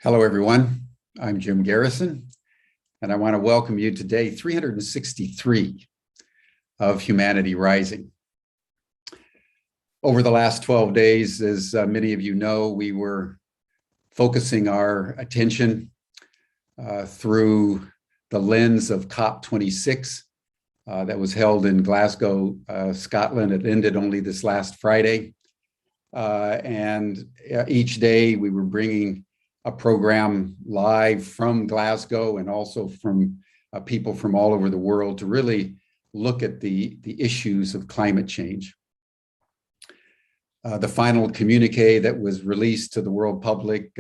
Hello, everyone. I'm Jim Garrison, and I want to welcome you to day 363 of Humanity Rising. Over the last 12 days, as many of you know, we were focusing our attention through the lens of COP26 that was held in Glasgow, Scotland. It ended only this last Friday. And each day we were bringing a program live from Glasgow and also from people from all over the world to really look at the issues of climate change. The final communique that was released to the world public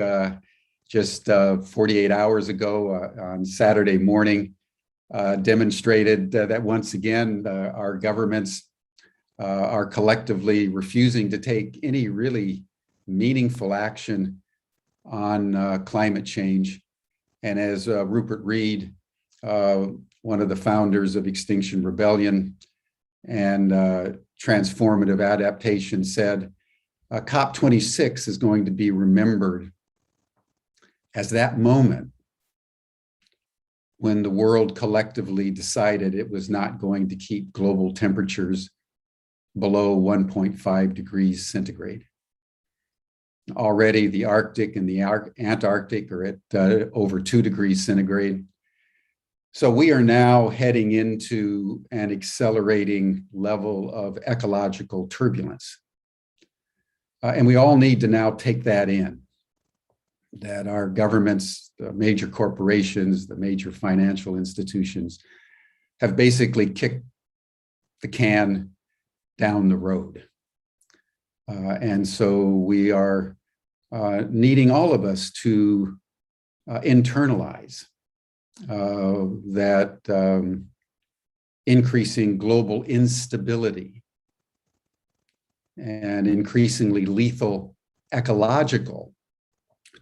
just 48 hours ago on Saturday morning demonstrated that once again our governments are collectively refusing to take any really meaningful action on climate change. And as Rupert Read, one of the founders of Extinction Rebellion and Transformative Adaptation, said, COP26 is going to be remembered as that moment when the world collectively decided it was not going to keep global temperatures below 1.5 degrees centigrade. Already the Arctic and the Antarctic are at over 2 degrees centigrade. So we are now heading into an accelerating level of ecological turbulence. And we all need to now take that in, that our governments, the major corporations, the major financial institutions have basically kicked the can down the road. And so we are needing all of us to internalize that increasing global instability and increasingly lethal ecological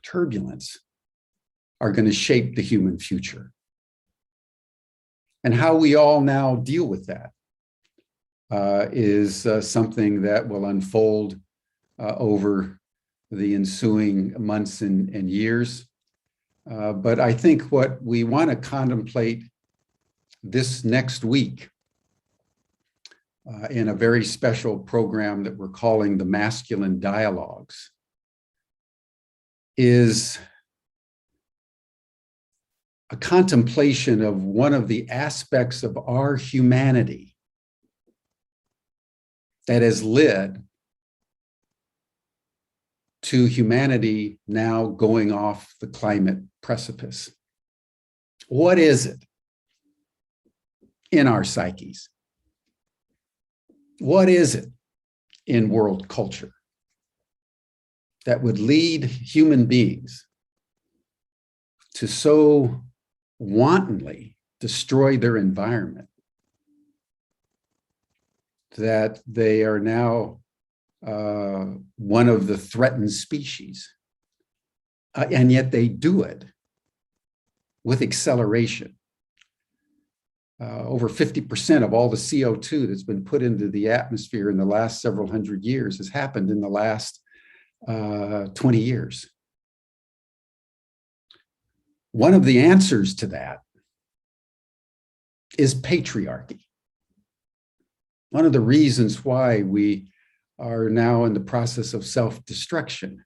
turbulence are going to shape the human future. And how we all now deal with that is something that will unfold over the ensuing months and years. But I think what we want to contemplate this next week in a very special program that we're calling the Masculine Dialogues is a contemplation of one of the aspects of our humanity that has led to humanity now going off the climate precipice. What is it in our psyches? What is it in world culture that would lead human beings to so wantonly destroy their environment that they are now one of the threatened species, and yet they do it with acceleration. Over 50% of all the CO2 that's been put into the atmosphere in the last several hundred years has happened in the last 20 years. One of the answers to that is patriarchy. One of the reasons why we are now in the process of self-destruction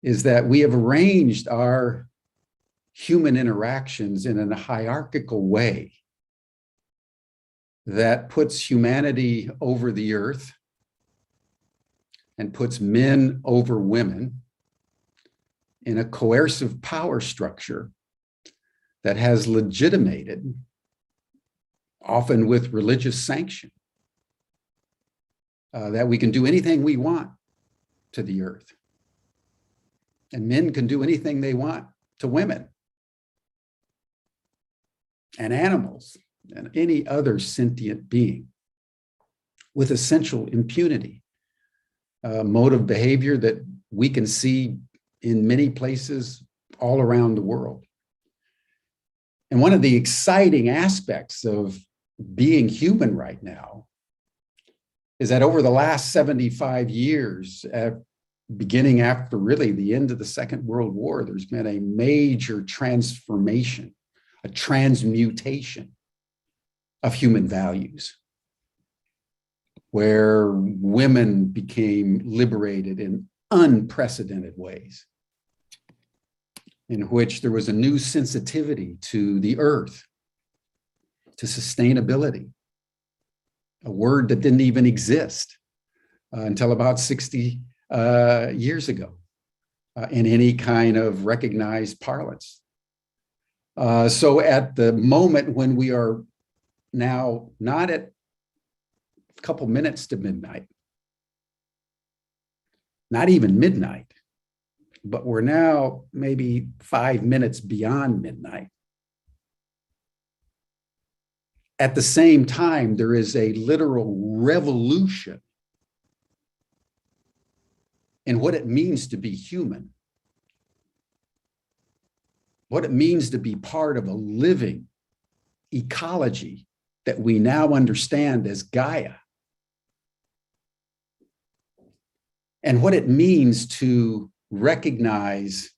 is that we have arranged our human interactions in a hierarchical way that puts humanity over the earth and puts men over women in a coercive power structure that has legitimated, often with religious sanction, that we can do anything we want to the earth. And men can do anything they want to women and animals and any other sentient being with essential impunity, mode of behavior that we can see in many places all around the world. And one of the exciting aspects of being human right now is that over the last 75 years, beginning after really the end of the Second World War, there's been a major transformation, a transmutation of human values, where women became liberated in unprecedented ways, in which there was a new sensitivity to the earth, to sustainability, a word that didn't even exist until about 60 years ago in any kind of recognized parlance. So at the moment when we are now not at a couple minutes to midnight, not even midnight, but we're now maybe 5 minutes beyond midnight. At the same time, there is a literal revolution in what it means to be human, what it means to be part of a living ecology that we now understand as Gaia, and what it means to recognize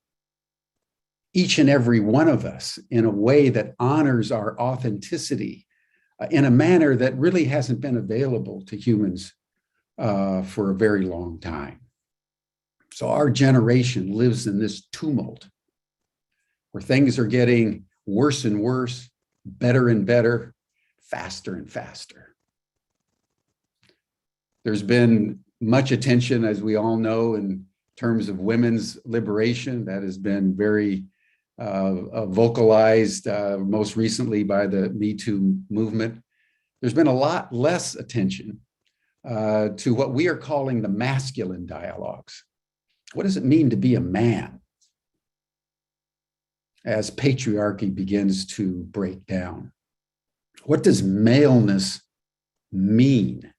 each and every one of us in a way that honors our authenticity in a manner that really hasn't been available to humans for a very long time. So our generation lives in this tumult where things are getting worse and worse, better and better, faster and faster. There's been much attention, as we all know, in terms of women's liberation. That has been very vocalized most recently by the Me Too movement. There's been a lot less attention to what we are calling the masculine dialogues. What does it mean to be a man as patriarchy begins to break down? What does maleness mean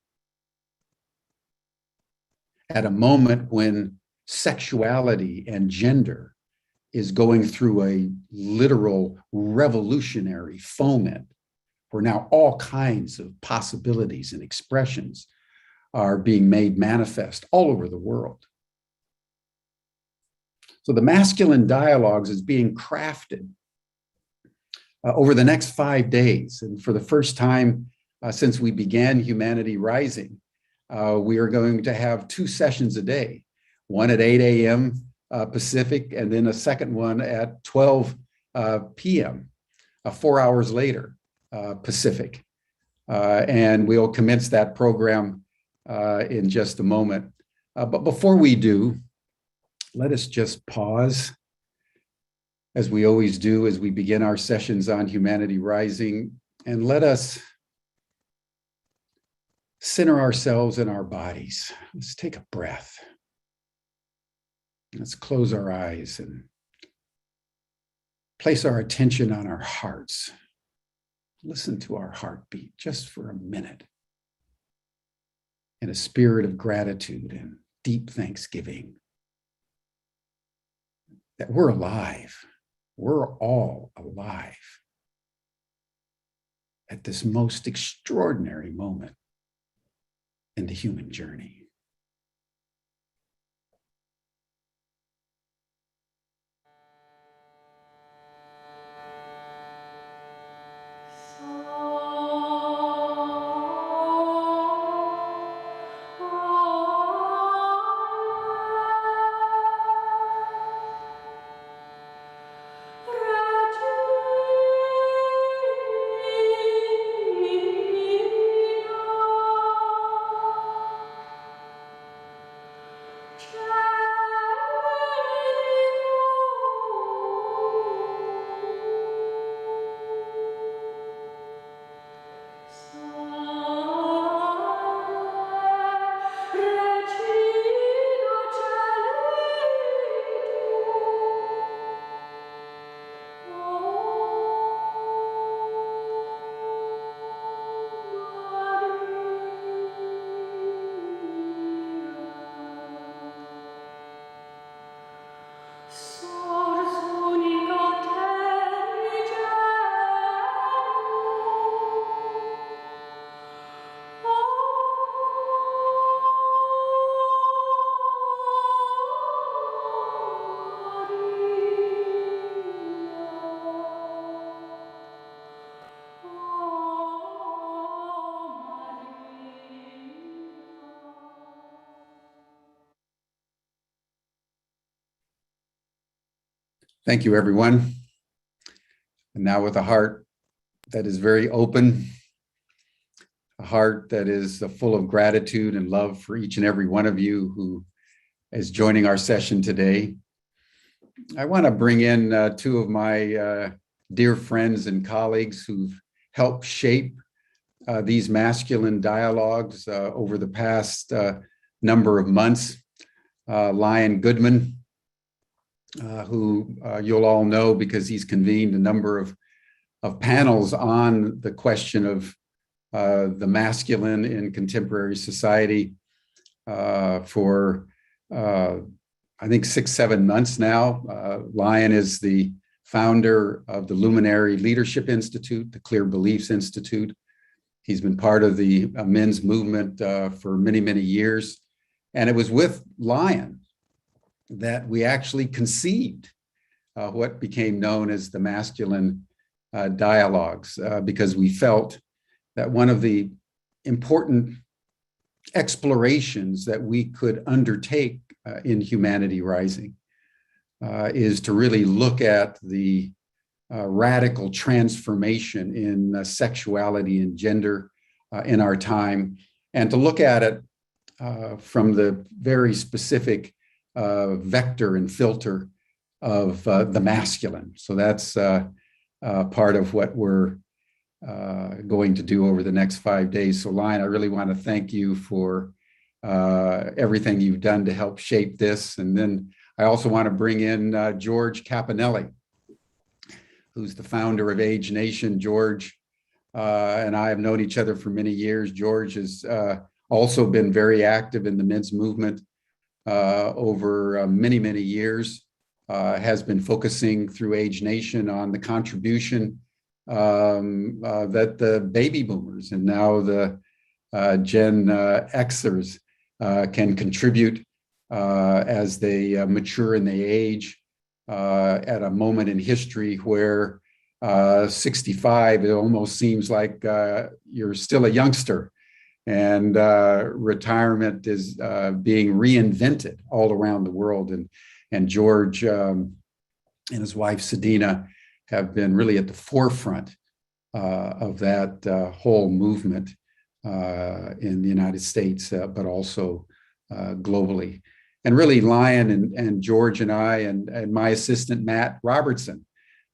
at a moment when sexuality and gender is going through a literal revolutionary foment, where now all kinds of possibilities and expressions are being made manifest all over the world? So the masculine dialogues is being crafted over the next 5 days. And for the first time since we began Humanity Rising, we are going to have 2 sessions a day, one at 8 a.m. Pacific, and then a second one at 12 p.m., 4 hours later Pacific. And we'll commence that program in just a moment. But before we do, let us just pause, as we always do as we begin our sessions on Humanity Rising, and let us center ourselves in our bodies. Let's take a breath. Let's close our eyes and place our attention on our hearts. Listen to our heartbeat just for a minute in a spirit of gratitude and deep thanksgiving that we're alive. We're all alive at this most extraordinary moment in the human journey. Thank you, everyone. And now with a heart that is very open, a heart that is full of gratitude and love for each and every one of you who is joining our session today, I want to bring in two of my dear friends and colleagues who've helped shape these masculine dialogues over the past number of months. Lion Goodman, who you'll all know because he's convened a number of panels on the question of the masculine in contemporary society for, I think, 6-7 months now. Lion is the founder of the Luminary Leadership Institute, the Clear Beliefs Institute. He's been part of the men's movement for many, many years. And it was with Lion that we actually conceived what became known as the masculine dialogues, because we felt that one of the important explorations that we could undertake in Humanity Rising is to really look at the radical transformation in sexuality and gender in our time, and to look at it from the very specific vector and filter of the masculine. So that's part of what we're going to do over the next 5 days. So Lion, I really want to thank you for everything you've done to help shape this. And then I also want to bring in George Caponelli, who's the founder of Age Nation. George and I have known each other for many years. George has also been very active in the men's movement over many, many years, has been focusing through Age Nation on the contribution that the baby boomers and now the Gen Xers can contribute as they mature and they age at a moment in history where 65, it almost seems like you're still a youngster, and retirement is being reinvented all around the world. And George and his wife, Sedina, have been really at the forefront of that whole movement in the United States, but also globally. And really, Lion and George and I and my assistant, Matt Robertson,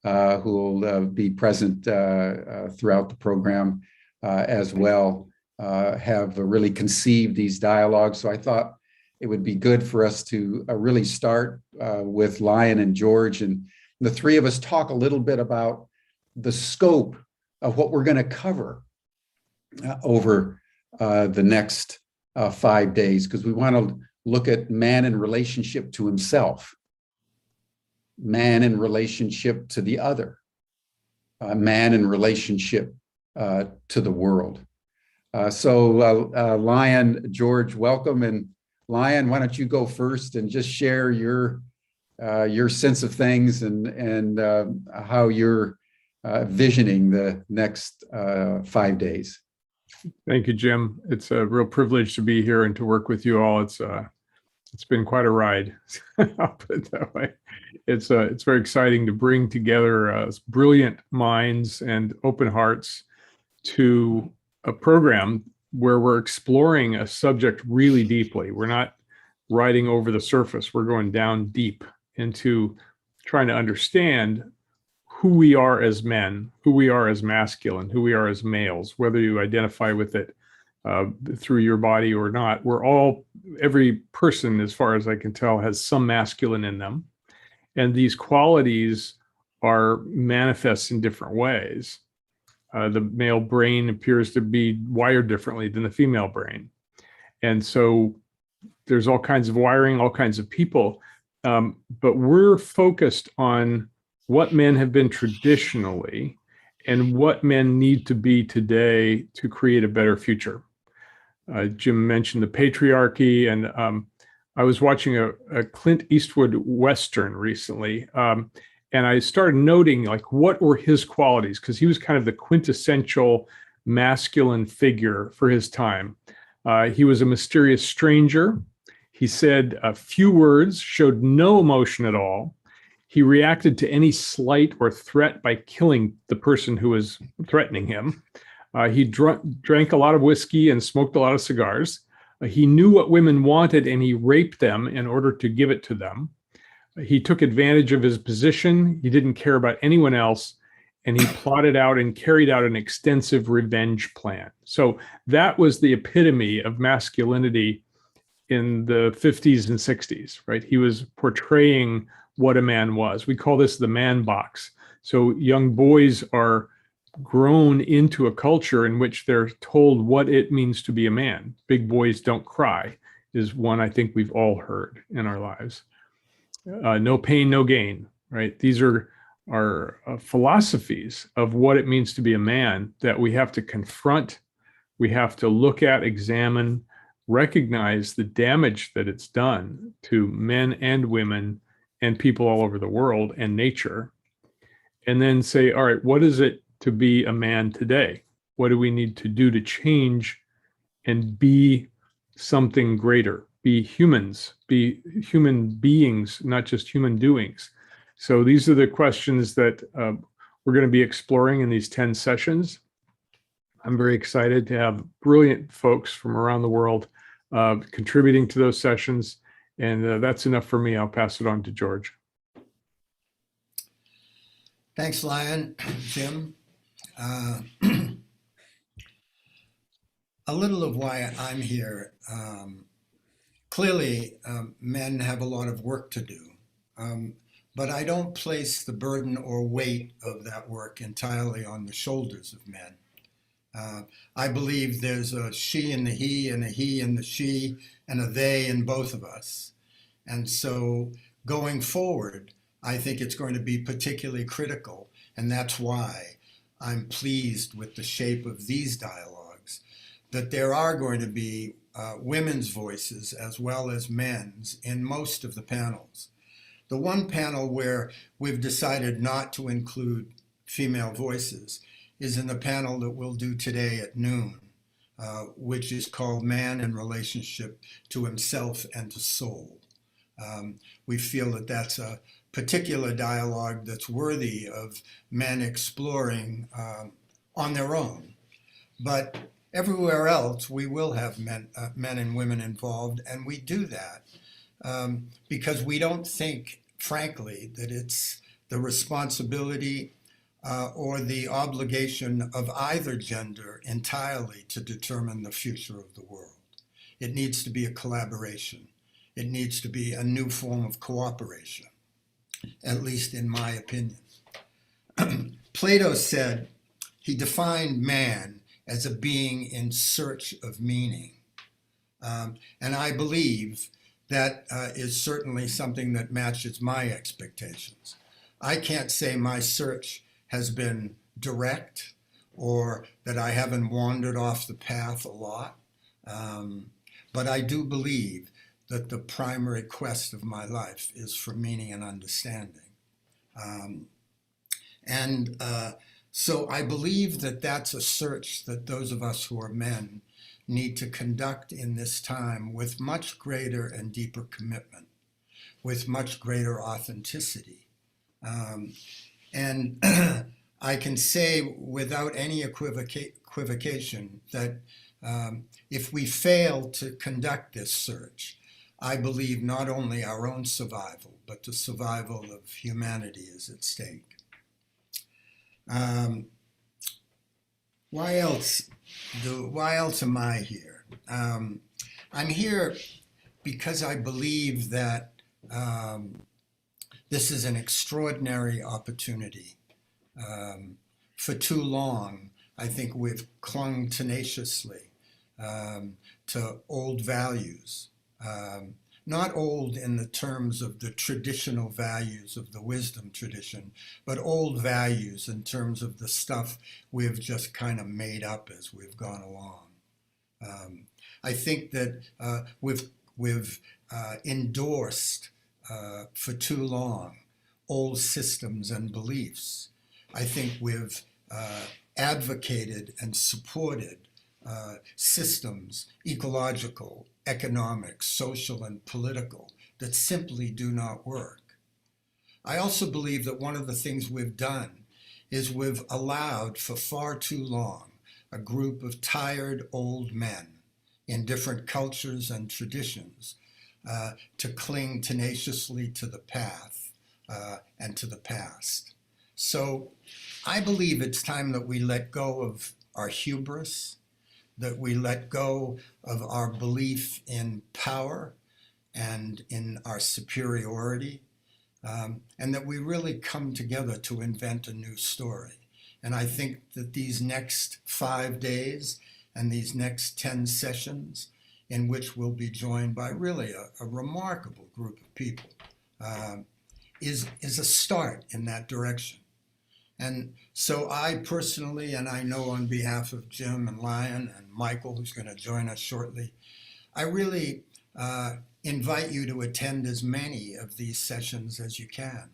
who will be present throughout the program as well, have really conceived these dialogues. So I thought it would be good for us to really start with Lion and George, and the three of us talk a little bit about the scope of what we're going to cover over the next 5 days, because we want to look at man in relationship to himself, man in relationship to the other, man in relationship to the world. So Lion, George, welcome. And Lion, why don't you go first and just share your sense of things and how you're visioning the next 5 days. Thank you, Jim. It's a real privilege to be here and to work with you all. It's been quite a ride. I'll put it that way. It's very exciting to bring together brilliant minds and open hearts to a program where we're exploring a subject really deeply. We're not riding over the surface. We're going down deep into trying to understand who we are as men, who we are as masculine, who we are as males, whether you identify with it through your body or not. Every person, as far as I can tell, has some masculine in them. And these qualities are manifest in different ways. The male brain appears to be wired differently than the female brain. And so there's all kinds of wiring, all kinds of people. But we're focused on what men have been traditionally and what men need to be today to create a better future. Jim mentioned the patriarchy, and I was watching a Clint Eastwood Western recently, and I started noting like what were his qualities, because he was kind of the quintessential masculine figure for his time. He was a mysterious stranger. He said a few words, showed no emotion at all. He reacted to any slight or threat by killing the person who was threatening him. He drank a lot of whiskey and smoked a lot of cigars. He knew what women wanted and he raped them in order to give it to them. He took advantage of his position. He didn't care about anyone else. And he plotted out and carried out an extensive revenge plan. So that was the epitome of masculinity in the 50s and 60s, right? He was portraying what a man was. We call this the man box. So young boys are grown into a culture in which they're told what it means to be a man. Big boys don't cry is one I think we've all heard in our lives. No pain, no gain, right? These are philosophies of what it means to be a man that we have to confront, we have to look at, examine, recognize the damage that it's done to men and women and people all over the world and nature, and then say, all right, what is it to be a man today? What do we need to do to change and be something greater, be humans, be human beings, not just human doings? So these are the questions that we're going to be exploring in these 10 sessions. I'm very excited to have brilliant folks from around the world contributing to those sessions. And that's enough for me. I'll pass it on to George. Thanks, Lion, Jim. A little of why I'm here. Clearly, men have a lot of work to do. But I don't place the burden or weight of that work entirely on the shoulders of men. I believe there's a she in the he and a he in the she and a they in both of us. And so going forward, I think it's going to be particularly critical. And that's why I'm pleased with the shape of these dialogues, that there are going to be women's voices as well as men's in most of the panels. The one panel where we've decided not to include female voices is in the panel that we'll do today at noon, which is called Man in Relationship to Himself and to Soul. We feel that that's a particular dialogue that's worthy of men exploring on their own. But everywhere else, we will have men and women involved, and we do that because we don't think, frankly, that it's the responsibility or the obligation of either gender entirely to determine the future of the world. It needs to be a collaboration. It needs to be a new form of cooperation, at least in my opinion. Plato said he defined man as a being in search of meaning. And I believe that is certainly something that matches my expectations. I can't say my search has been direct or that I haven't wandered off the path a lot, but I do believe that the primary quest of my life is for meaning and understanding. So I believe that that's a search that those of us who are men need to conduct in this time with much greater and deeper commitment, with much greater authenticity. And I can say without any equivocation that if we fail to conduct this search, I believe not only our own survival, but the survival of humanity is at stake. Why else am I here? I'm here because I believe that this is an extraordinary opportunity. For too long, I think we've clung tenaciously to old values. Not old in the terms of the traditional values of the wisdom tradition, but old values in terms of the stuff we've just kind of made up as we've gone along. I think that we've endorsed for too long old systems and beliefs. I think we've advocated and supported systems, I also believe that one of the things we've done is we've allowed for far too long a group of tired old men in different cultures and traditions to cling tenaciously to the path and to the past. So I believe it's time that we let go of our hubris, that we let go of our belief in power and in our superiority, and that we really come together to invent a new story. And I think that these next 5 days and these next 10 sessions, in which we'll be joined by really a remarkable group of people, is a start in that direction. And so I personally, and I know on behalf of Jim and Lion and Michael, who's going to join us shortly, I really invite you to attend as many of these sessions as you can.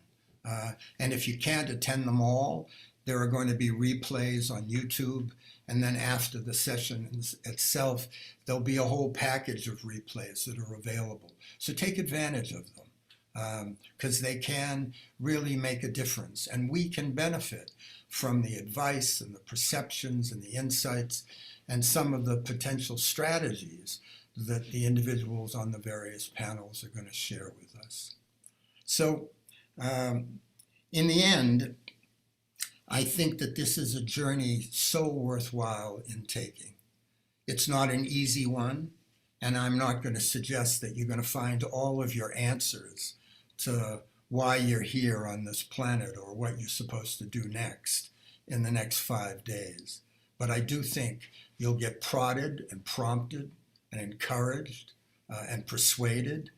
And if you can't attend them all, there are going to be replays on YouTube. And then after the session itself, there'll be a whole package of replays that are available. So take advantage of them, because they can really make a difference. And we can benefit from the advice and the perceptions and the insights and some of the potential strategies that the individuals on the various panels are going to share with us. So in the end, I think that this is a journey so worthwhile in taking. It's not an easy one, and I'm not going to suggest that you're going to find all of your answers to why you're here on this planet or what you're supposed to do next in the next 5 days. But I do think you'll get prodded and prompted and encouraged and persuaded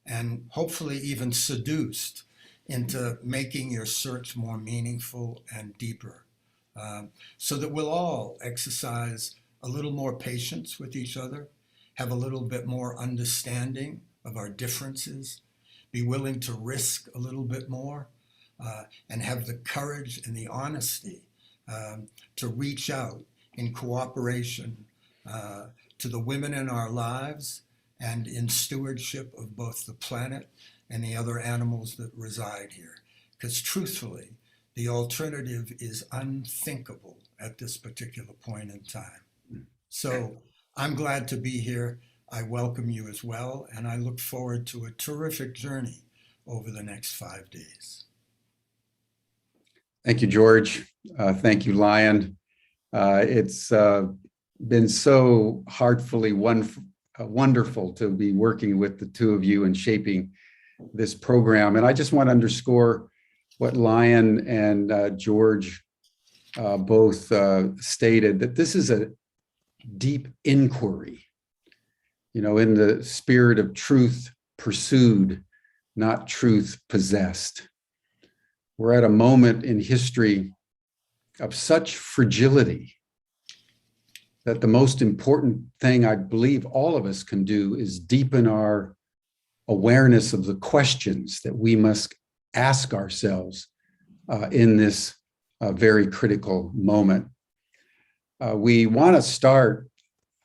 and hopefully even seduced into making your search more meaningful and deeper, so that we'll all exercise a little more patience with each other, have a little bit more understanding of our differences, be willing to risk a little bit more, and have the courage and the honesty to reach out in cooperation to the women in our lives and in stewardship of both the planet and the other animals that reside here. Because truthfully, the alternative is unthinkable at this particular point in time. So I'm glad to be here. I welcome you as well, and I look forward to a terrific journey over the next 5 days. Thank you, George. Thank you, Lion. It's been so heartfully wonderful to be working with the two of you and shaping this program. And I just want to underscore what Lion and George both stated, that this is a deep inquiry, in the spirit of truth pursued, not truth possessed. We're at a moment in history of such fragility that the most important thing I believe all of us can do is deepen our awareness of the questions that we must ask ourselves in this very critical moment. We want to start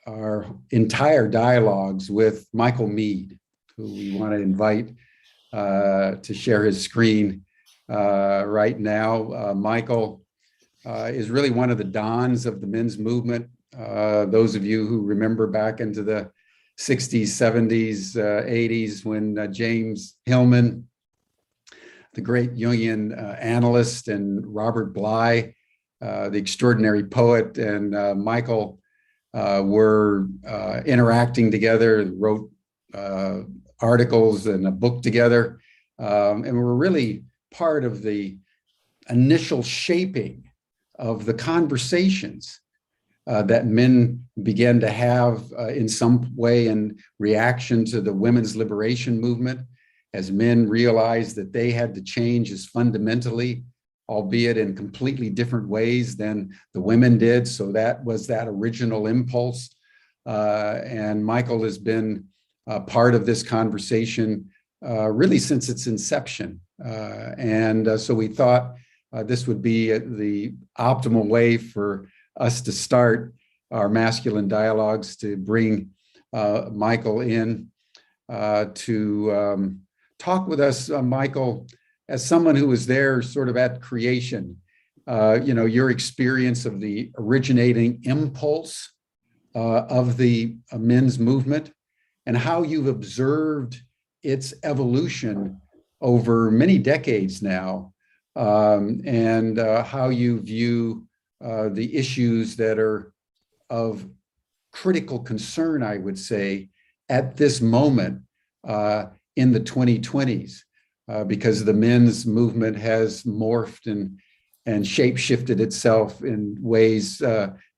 our entire dialogues with Michael Meade, who we want to invite to share his screen right now. Michael is really one of the dons of the men's movement. Those of you who remember back into the 60s, 70s, 80s, when James Hillman, the great Jungian analyst, and Robert Bly, the extraordinary poet, and Michael were interacting together, wrote articles and a book together, and were really part of the initial shaping of the conversations that men began to have in some way in reaction to the women's liberation movement, as men realized that they had to change as fundamentally, albeit in completely different ways than the women did. So that was that original impulse. And Michael has been part of this conversation really since its inception. So we thought this would be the optimal way for us to start our masculine dialogues, to bring Michael in to talk with us, Michael, as someone who was there sort of at creation, your experience of the originating impulse of the men's movement and how you've observed its evolution over many decades now, and how you view the issues that are of critical concern, I would say, at this moment in the 2020s, because the men's movement has morphed and shape-shifted itself in ways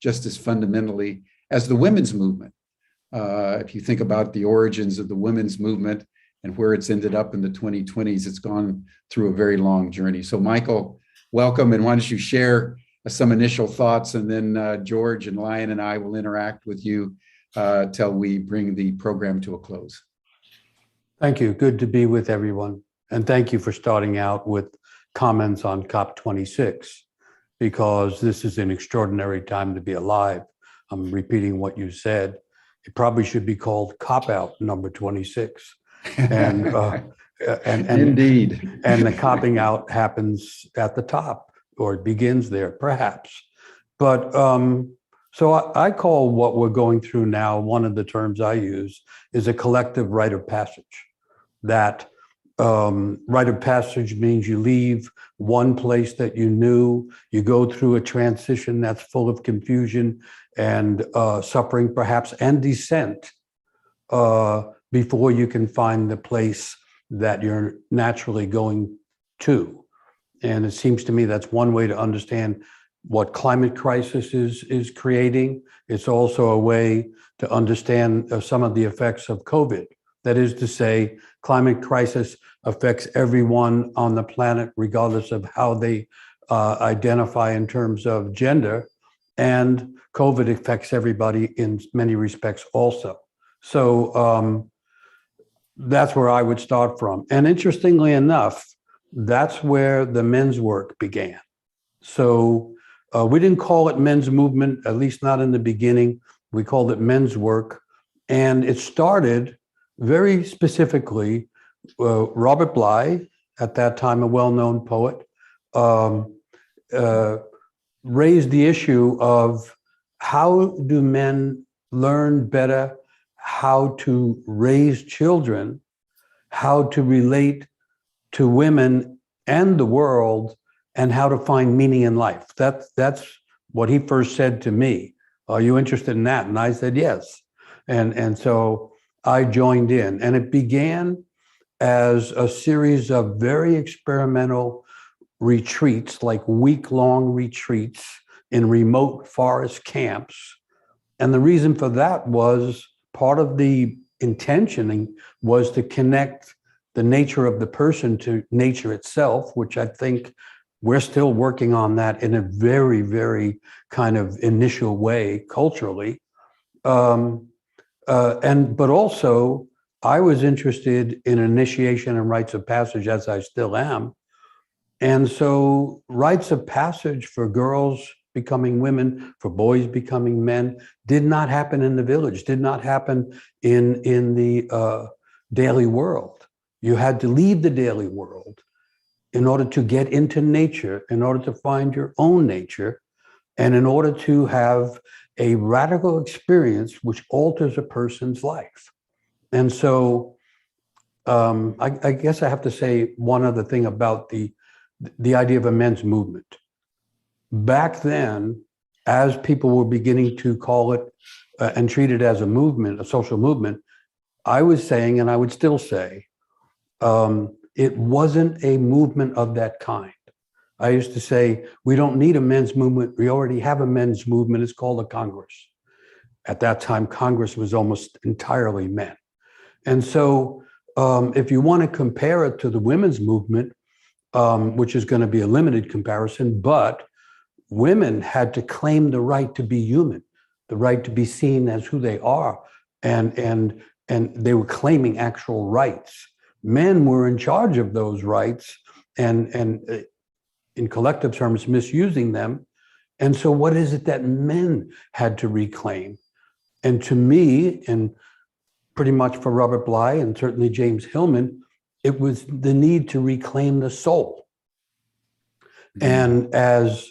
just as fundamentally as the women's movement. If you think about the origins of the women's movement and where it's ended up in the 2020s, it's gone through a very long journey. So Michael, welcome, and why don't you share some initial thoughts, and then George and Lion and I will interact with you till we bring the program to a close. Thank you. Good to be with everyone. And thank you for starting out with comments on COP26, because this is an extraordinary time to be alive. I'm repeating what you said. It probably should be called Cop Out number 26. And Indeed. And the copping out happens at the top, or it begins there, perhaps. But so I call what we're going through now, one of the terms I use is a collective rite of passage. That rite of passage means you leave one place that you knew, you go through a transition that's full of confusion and suffering, perhaps, and dissent before you can find the place that you're naturally going to. And it seems to me that's one way to understand what climate crisis is creating. It's also a way to understand some of the effects of COVID. That is to say, climate crisis affects everyone on the planet, regardless of how they identify in terms of gender. And COVID affects everybody in many respects also. So that's where I would start from. And interestingly enough, that's where the men's work began. So we didn't call it men's movement, at least not in the beginning. We called it men's work. And it started very specifically, Robert Bly, at that time a well-known poet, raised the issue of how do men learn better how to raise children, how to relate to women and the world, and how to find meaning in life. That's what he first said to me. Are you interested in that? And I said, yes. And so I joined in, and it began as a series of very experimental retreats, like week-long retreats in remote forest camps. And the reason for that was part of the intentioning was to connect the nature of the person to nature itself, which I think we're still working on that in a very, very kind of initial way culturally. But also, I was interested in initiation and rites of passage, as I still am. And so rites of passage for girls becoming women, for boys becoming men, did not happen in the village, did not happen in the daily world. You had to leave the daily world in order to get into nature, in order to find your own nature, and in order to have a radical experience which alters a person's life. And so I guess I have to say one other thing about the idea of a men's movement. Back then, as people were beginning to call it and treat it as a movement, a social movement, I was saying, and I would still say, it wasn't a movement of that kind. I used to say, we don't need a men's movement. We already have a men's movement. It's called a Congress. At that time, Congress was almost entirely men. And so if you want to compare it to the women's movement, which is going to be a limited comparison, but women had to claim the right to be human, the right to be seen as who they are. And they were claiming actual rights. Men were in charge of those rights and in collective terms, misusing them. And so what is it that men had to reclaim? And to me, and pretty much for Robert Bly and certainly James Hillman, it was the need to reclaim the soul. And as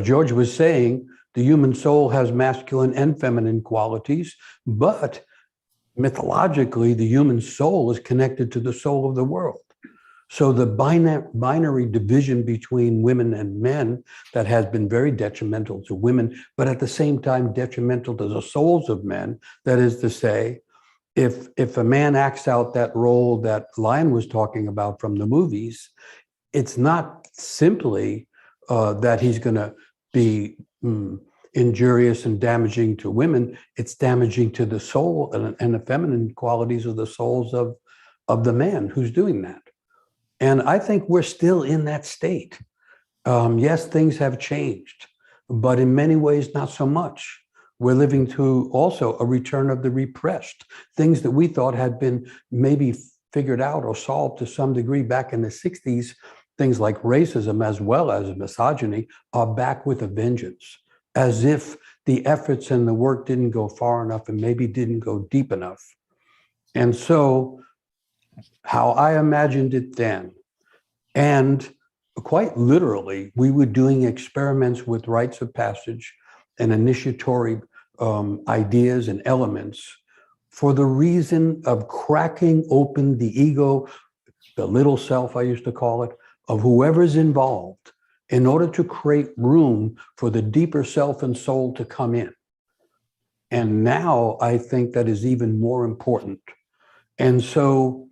George was saying, the human soul has masculine and feminine qualities, but mythologically, the human soul is connected to the soul of the world. So the binary division between women and men that has been very detrimental to women, but at the same time detrimental to the souls of men, that is to say, if a man acts out that role that Lion was talking about from the movies, it's not simply that he's going to be injurious and damaging to women. It's damaging to the soul and the feminine qualities of the souls of the man who's doing that. And I think we're still in that state. Yes, things have changed, but in many ways, not so much. We're living through also a return of the repressed, things that we thought had been maybe figured out or solved to some degree back in the 60s. Things like racism as well as misogyny are back with a vengeance, as if the efforts and the work didn't go far enough and maybe didn't go deep enough. And so how I imagined it then, and quite literally, we were doing experiments with rites of passage and initiatory ideas and elements for the reason of cracking open the ego, the little self, I used to call it, of whoever's involved in order to create room for the deeper self and soul to come in. And now I think that is even more important. And so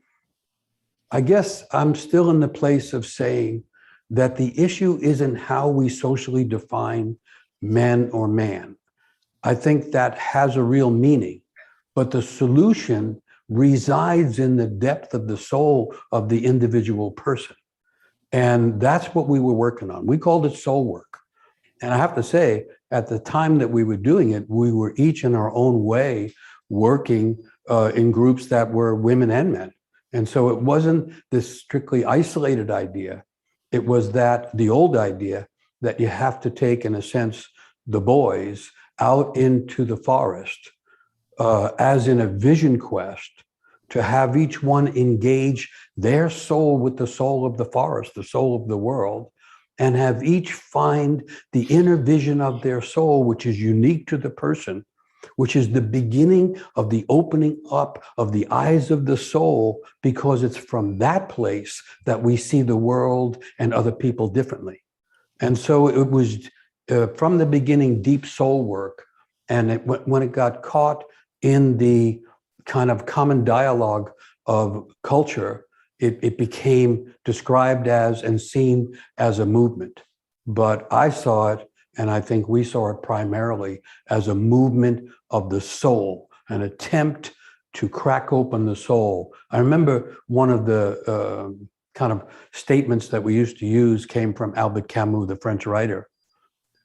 I guess I'm still in the place of saying that the issue isn't how we socially define men or man. I think that has a real meaning, but the solution resides in the depth of the soul of the individual person. And that's what we were working on. We called it soul work. And I have to say, at the time that we were doing it, we were each in our own way working in groups that were women and men. And so it wasn't this strictly isolated idea. It was that the old idea that you have to take, in a sense, the boys out into the forest as in a vision quest to have each one engage their soul with the soul of the forest, the soul of the world, and have each find the inner vision of their soul, which is unique to the person, which is the beginning of the opening up of the eyes of the soul, because it's from that place that we see the world and other people differently. And so it was from the beginning deep soul work. And when it got caught in the kind of common dialogue of culture, it became described as and seen as a movement. But I saw it, and I think we saw it primarily as a movement of the soul, an attempt to crack open the soul. I remember one of the kind of statements that we used to use came from Albert Camus, the French writer,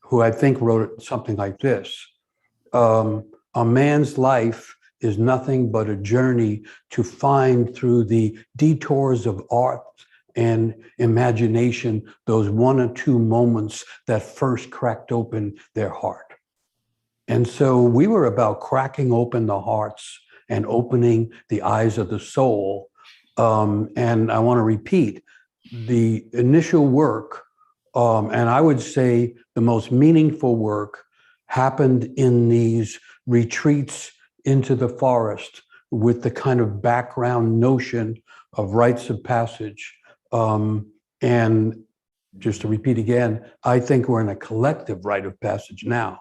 who I think wrote something like this. A man's life is nothing but a journey to find through the detours of art and imagination those one or two moments that first cracked open their heart. And so we were about cracking open the hearts and opening the eyes of the soul. And I want to repeat, the initial work, and I would say the most meaningful work, happened in these retreats into the forest with the kind of background notion of rites of passage. And just to repeat again, I think we're in a collective rite of passage now.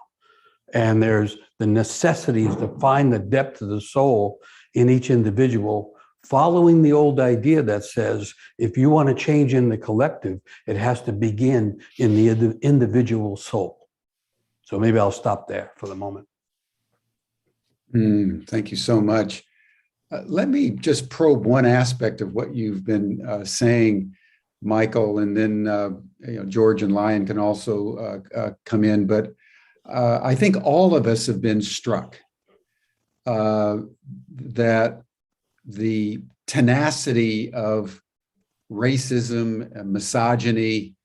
And there's the necessities to find the depth of the soul in each individual, following the old idea that says, if you want to change in the collective, it has to begin in the individual soul. So maybe I'll stop there for the moment. Thank you so much. Let me just probe one aspect of what you've been saying, Michael, and then George and Lion can also come in. But I think all of us have been struck that the tenacity of racism, misogyny,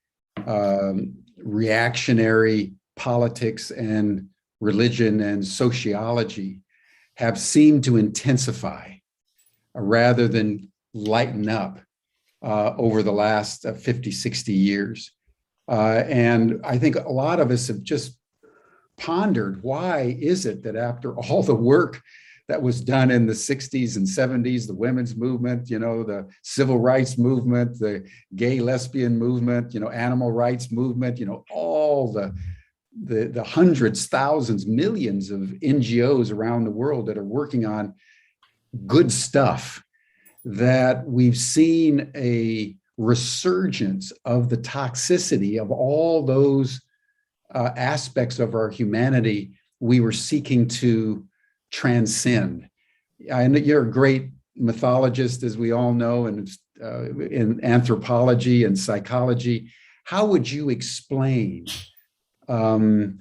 reactionary politics, and religion and sociology have seemed to intensify rather than lighten up. over the last 50, 60 years. And I think a lot of us have just pondered, why is it that after all the work that was done in the 60s and 70s, the women's movement, you know, the civil rights movement, the gay lesbian movement, you know, animal rights movement, you know, all the hundreds, thousands, millions of NGOs around the world that are working on good stuff, that we've seen a resurgence of the toxicity of all those aspects of our humanity we were seeking to transcend. And you're a great mythologist, as we all know, and in anthropology and psychology. How would you explain the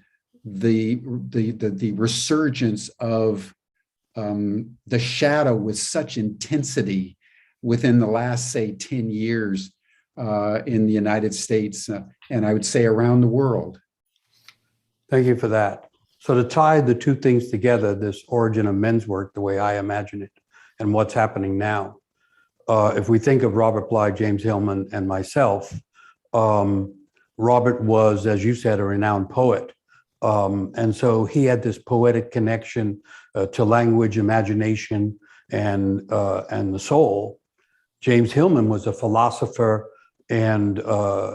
resurgence of the shadow with such intensity within the last, say, 10 years in the United States, and I would say around the world? Thank you for that. So to tie the two things together, this origin of men's work, the way I imagine it, and what's happening now, if we think of Robert Bly, James Hillman, and myself, Robert was, as you said, a renowned poet. And so he had this poetic connection to language, imagination, and the soul. James Hillman was a philosopher and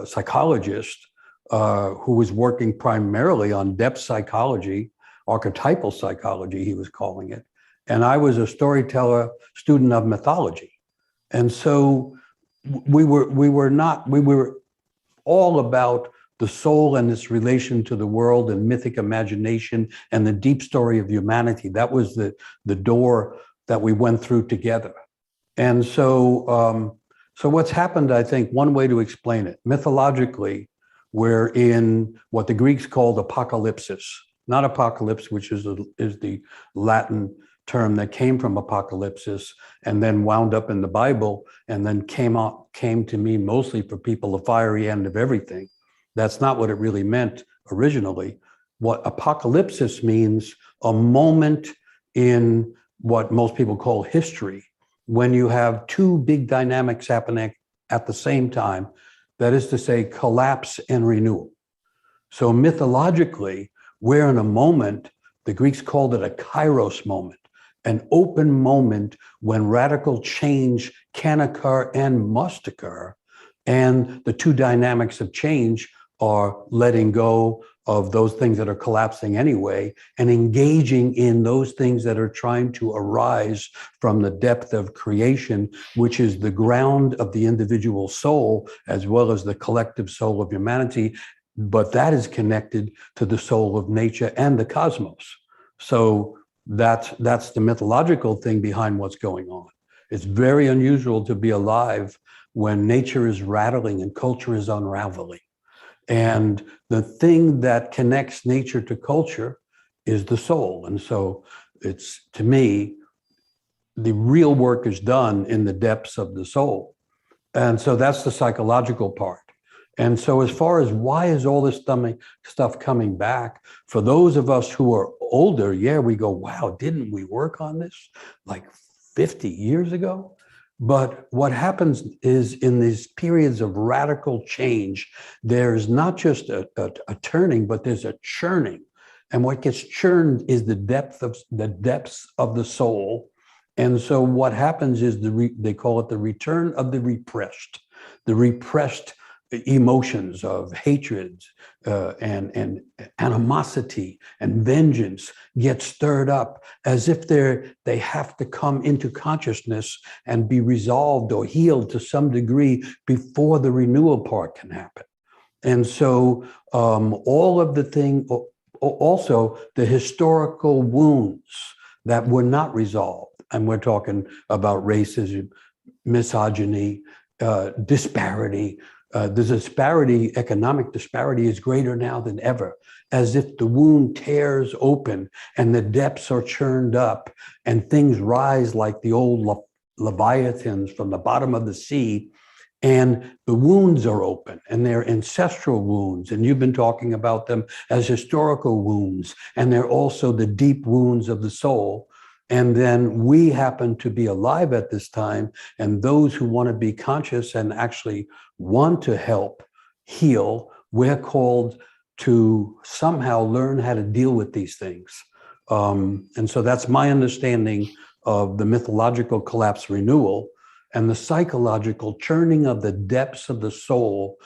psychologist who was working primarily on depth psychology, archetypal psychology, he was calling it. And I was a storyteller, student of mythology. And so we were all about the soul and its relation to the world and mythic imagination and the deep story of humanity. That was the door that we went through together. And so, so what's happened, I think, one way to explain it, mythologically, we're in what the Greeks called apocalypsis, not apocalypse, which is the Latin term that came from apocalypsis and then wound up in the Bible and then came to mean mostly for people the fiery end of everything. That's not what it really meant originally. What apocalypsis means, a moment in what most people call history, when you have two big dynamics happening at the same time, that is to say, collapse and renewal. So mythologically, we're in a moment, the Greeks called it a kairos moment, an open moment when radical change can occur and must occur. And the two dynamics of change are letting go of those things that are collapsing anyway and engaging in those things that are trying to arise from the depth of creation, which is the ground of the individual soul as well as the collective soul of humanity. But that is connected to the soul of nature and the cosmos. So that's the mythological thing behind what's going on. It's very unusual to be alive when nature is rattling and culture is unraveling. And the thing that connects nature to culture is the soul. And so it's, to me, the real work is done in the depths of the soul. And so that's the psychological part. And so as far as why is all this stuff coming back, for those of us who are older, yeah, we go, wow, didn't we work on this like 50 years ago? But what happens is in these periods of radical change, there's not just a turning, but there's a churning. And what gets churned is the depths of the soul. And so what happens is they call it the return of the repressed emotions of hatred and animosity and vengeance get stirred up as if they have to come into consciousness and be resolved or healed to some degree before the renewal part can happen. And so all of the thing, also the historical wounds that were not resolved, and we're talking about racism, misogyny, disparity. The disparity, economic disparity, is greater now than ever, as if the wound tears open and the depths are churned up and things rise like the old leviathans from the bottom of the sea, and the wounds are open and they're ancestral wounds. And you've been talking about them as historical wounds, and they're also the deep wounds of the soul. And then we happen to be alive at this time. And those who want to be conscious and actually want to help heal, we're called to somehow learn how to deal with these things. And so that's my understanding of the mythological collapse renewal and the psychological churning of the depths of the soul,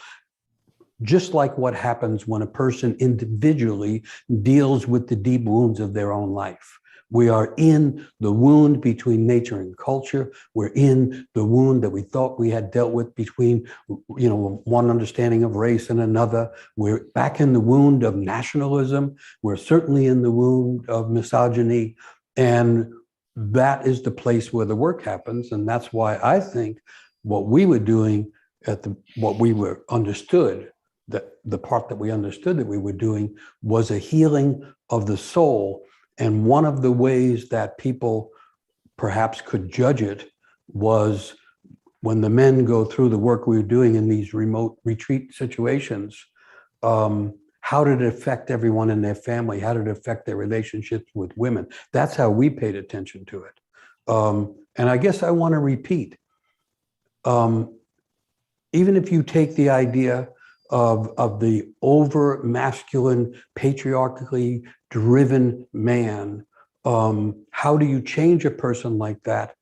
just like what happens when a person individually deals with the deep wounds of their own life. We are in the wound between nature and culture. We're in the wound that we thought we had dealt with between, one understanding of race and another. We're back in the wound of nationalism. We're certainly in the wound of misogyny. And that is the place where the work happens. And that's why I think what we were doing what we were understood, that the part that we understood that we were doing was a healing of the soul. And one of the ways that people perhaps could judge it was when the men go through the work we were doing in these remote retreat situations, how did it affect everyone in their family? How did it affect their relationships with women? That's how we paid attention to it. And I guess I want to repeat, even if you take the idea of the over masculine, patriarchally driven man, how do you change a person like that?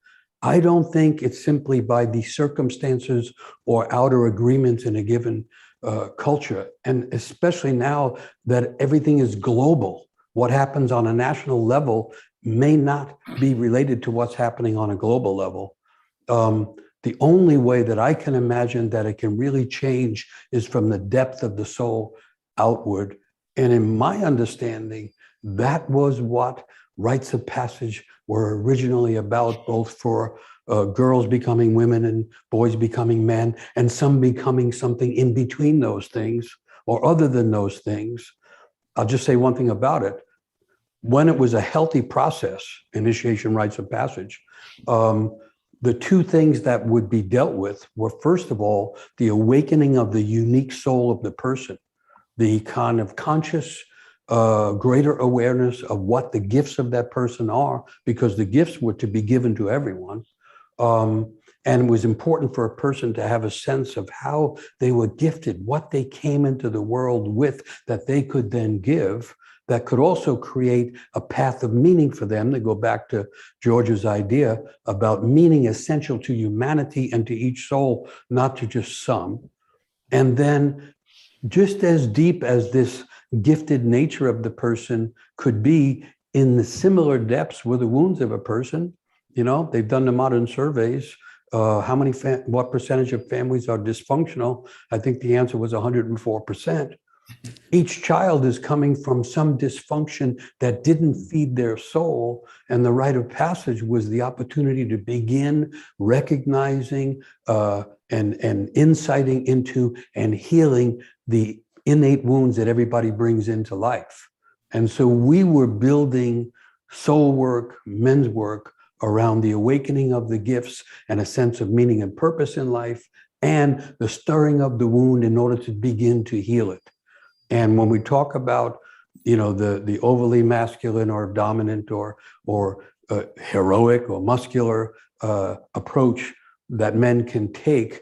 I don't think it's simply by the circumstances or outer agreements in a given culture. And especially now that everything is global, what happens on a national level may not be related to what's happening on a global level. The only way that I can imagine that it can really change is from the depth of the soul outward. And in my understanding, that was what rites of passage were originally about, both for girls becoming women and boys becoming men, and some becoming something in between those things or other than those things. I'll just say one thing about it. When it was a healthy process, initiation rites of passage, the two things that would be dealt with were, first of all, the awakening of the unique soul of the person, the kind of conscious, greater awareness of what the gifts of that person are, because the gifts were to be given to everyone. And it was important for a person to have a sense of how they were gifted, what they came into the world with that they could then give, that could also create a path of meaning for them, to go back to George's idea about meaning essential to humanity and to each soul, not to just some. And then just as deep as this gifted nature of the person could be, in the similar depths were the wounds of a person. They've done the modern surveys. What percentage of families are dysfunctional? I think the answer was 104%. Each child is coming from some dysfunction that didn't feed their soul. And the rite of passage was the opportunity to begin recognizing and inciting into and healing the innate wounds that everybody brings into life. And so we were building soul work, men's work around the awakening of the gifts and a sense of meaning and purpose in life, and the stirring of the wound in order to begin to heal it. And when we talk about, the overly masculine or dominant or heroic or muscular approach that men can take,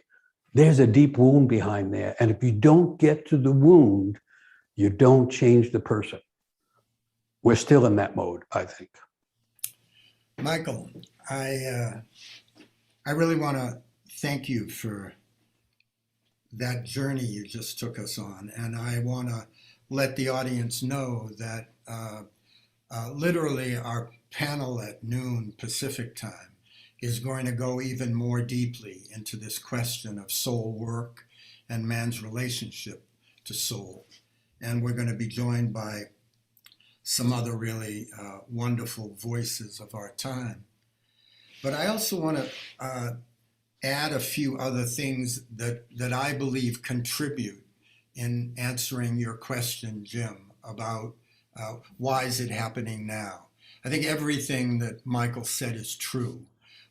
there's a deep wound behind there. And if you don't get to the wound, you don't change the person. We're still in that mode, I think. Michael, I really want to thank you for that journey you just took us on. And I want to let the audience know that literally our panel at noon Pacific time is going to go even more deeply into this question of soul work and man's relationship to soul. And we're going to be joined by some other really wonderful voices of our time. But I also want to add a few other things that I believe contribute in answering your question, Jim, about why is it happening now? I think everything that Michael said is true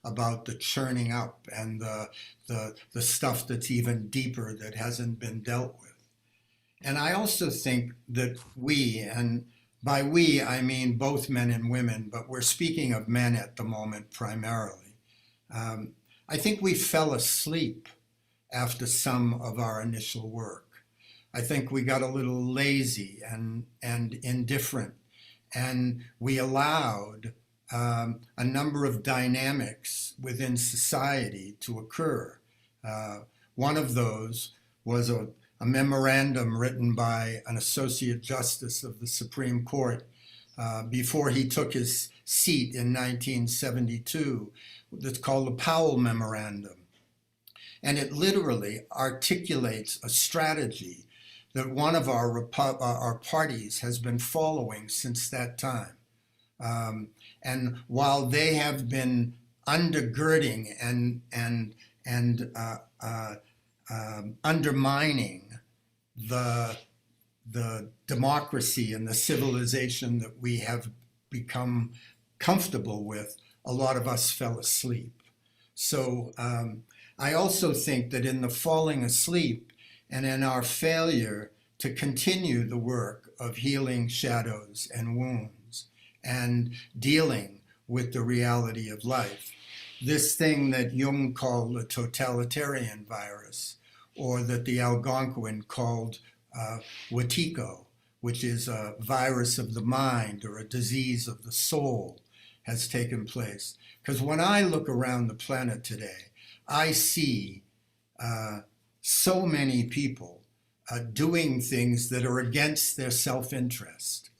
about the churning up and the stuff that's even deeper that hasn't been dealt with. And I also think that we, and By we, I mean both men and women, but we're speaking of men at the moment primarily. I think we fell asleep after some of our initial work. I think we got a little lazy and indifferent, and we allowed a number of dynamics within society to occur. One of those was a memorandum written by an Associate Justice of the Supreme Court before he took his seat in 1972, that's called the Powell Memorandum. And it literally articulates a strategy that one of our parties has been following since that time. And while they have been undergirding and undermining the democracy and the civilization that we have become comfortable with, a lot of us fell asleep. So I also think that in the falling asleep and in our failure to continue the work of healing shadows and wounds and dealing with the reality of life, this thing that Jung called a totalitarian virus, or that the Algonquin called Wetiko, which is a virus of the mind or a disease of the soul, has taken place. Because when I look around the planet today, I see so many people doing things that are against their self-interest.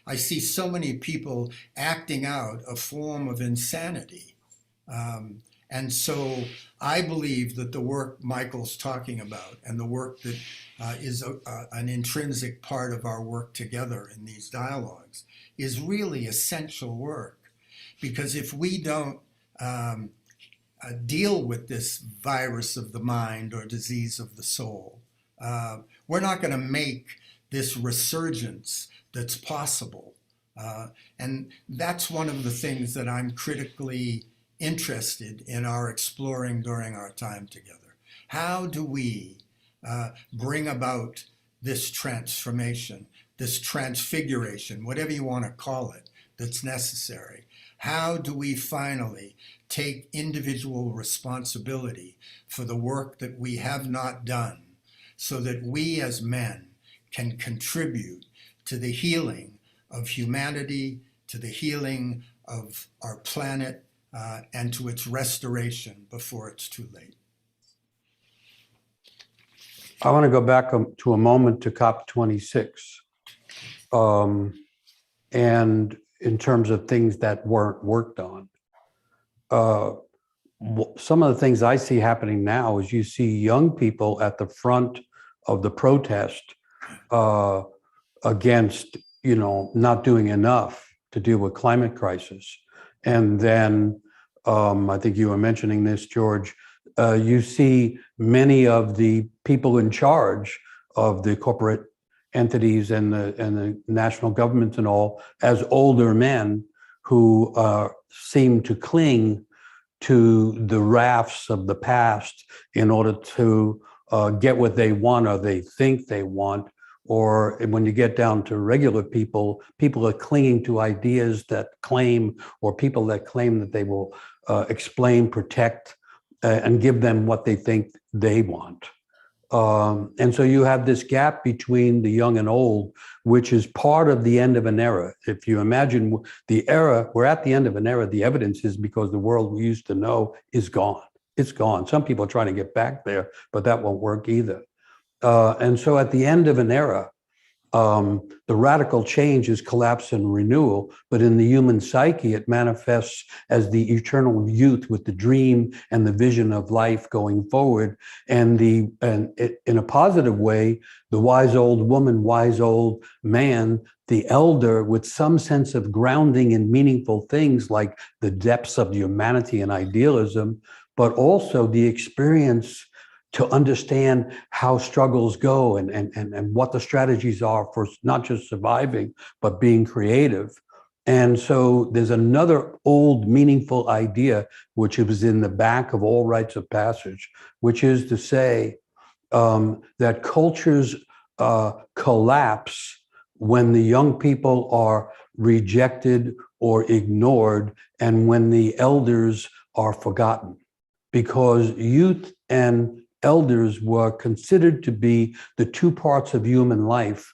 I see so many people acting out a form of insanity. And so I believe that the work Michael's talking about and the work that is an intrinsic part of our work together in these dialogues is really essential work. Because if we don't deal with this virus of the mind or disease of the soul, we're not going to make this resurgence that's possible. And that's one of the things that I'm critically interested in our exploring during our time together. How do we bring about this transformation, this transfiguration, whatever you want to call it, that's necessary? How do we finally take individual responsibility for the work that we have not done so that we as men can contribute to the healing of humanity, to the healing of our planet, and to its restoration before it's too late? I want to go back to a moment to COP26. And in terms of things that weren't worked on. Some of the things I see happening now is you see young people at the front of the protest against, not doing enough to deal with climate crisis. And then I think you were mentioning this, George, you see many of the people in charge of the corporate entities and the national governments and all as older men who seem to cling to the rafts of the past in order to get what they want or they think they want. Or when you get down to regular people, people are clinging to ideas that claim, or people that claim that they will explain, protect, and give them what they think they want. And so you have this gap between the young and old, which is part of the end of an era. If you imagine the era, we're at the end of an era, the evidence is because the world we used to know is gone. It's gone. Some people are trying to get back there, but that won't work either. And so at the end of an era, the radical change is collapse and renewal, but in the human psyche, it manifests as the eternal youth with the dream and the vision of life going forward. And in a positive way, the wise old woman, wise old man, the elder with some sense of grounding in meaningful things like the depths of humanity and idealism, but also the experience to understand how struggles go and what the strategies are for not just surviving, but being creative. And so there's another old meaningful idea, which was in the back of all rites of passage, which is to say that cultures collapse when the young people are rejected or ignored, and when the elders are forgotten, because youth and elders were considered to be the two parts of human life.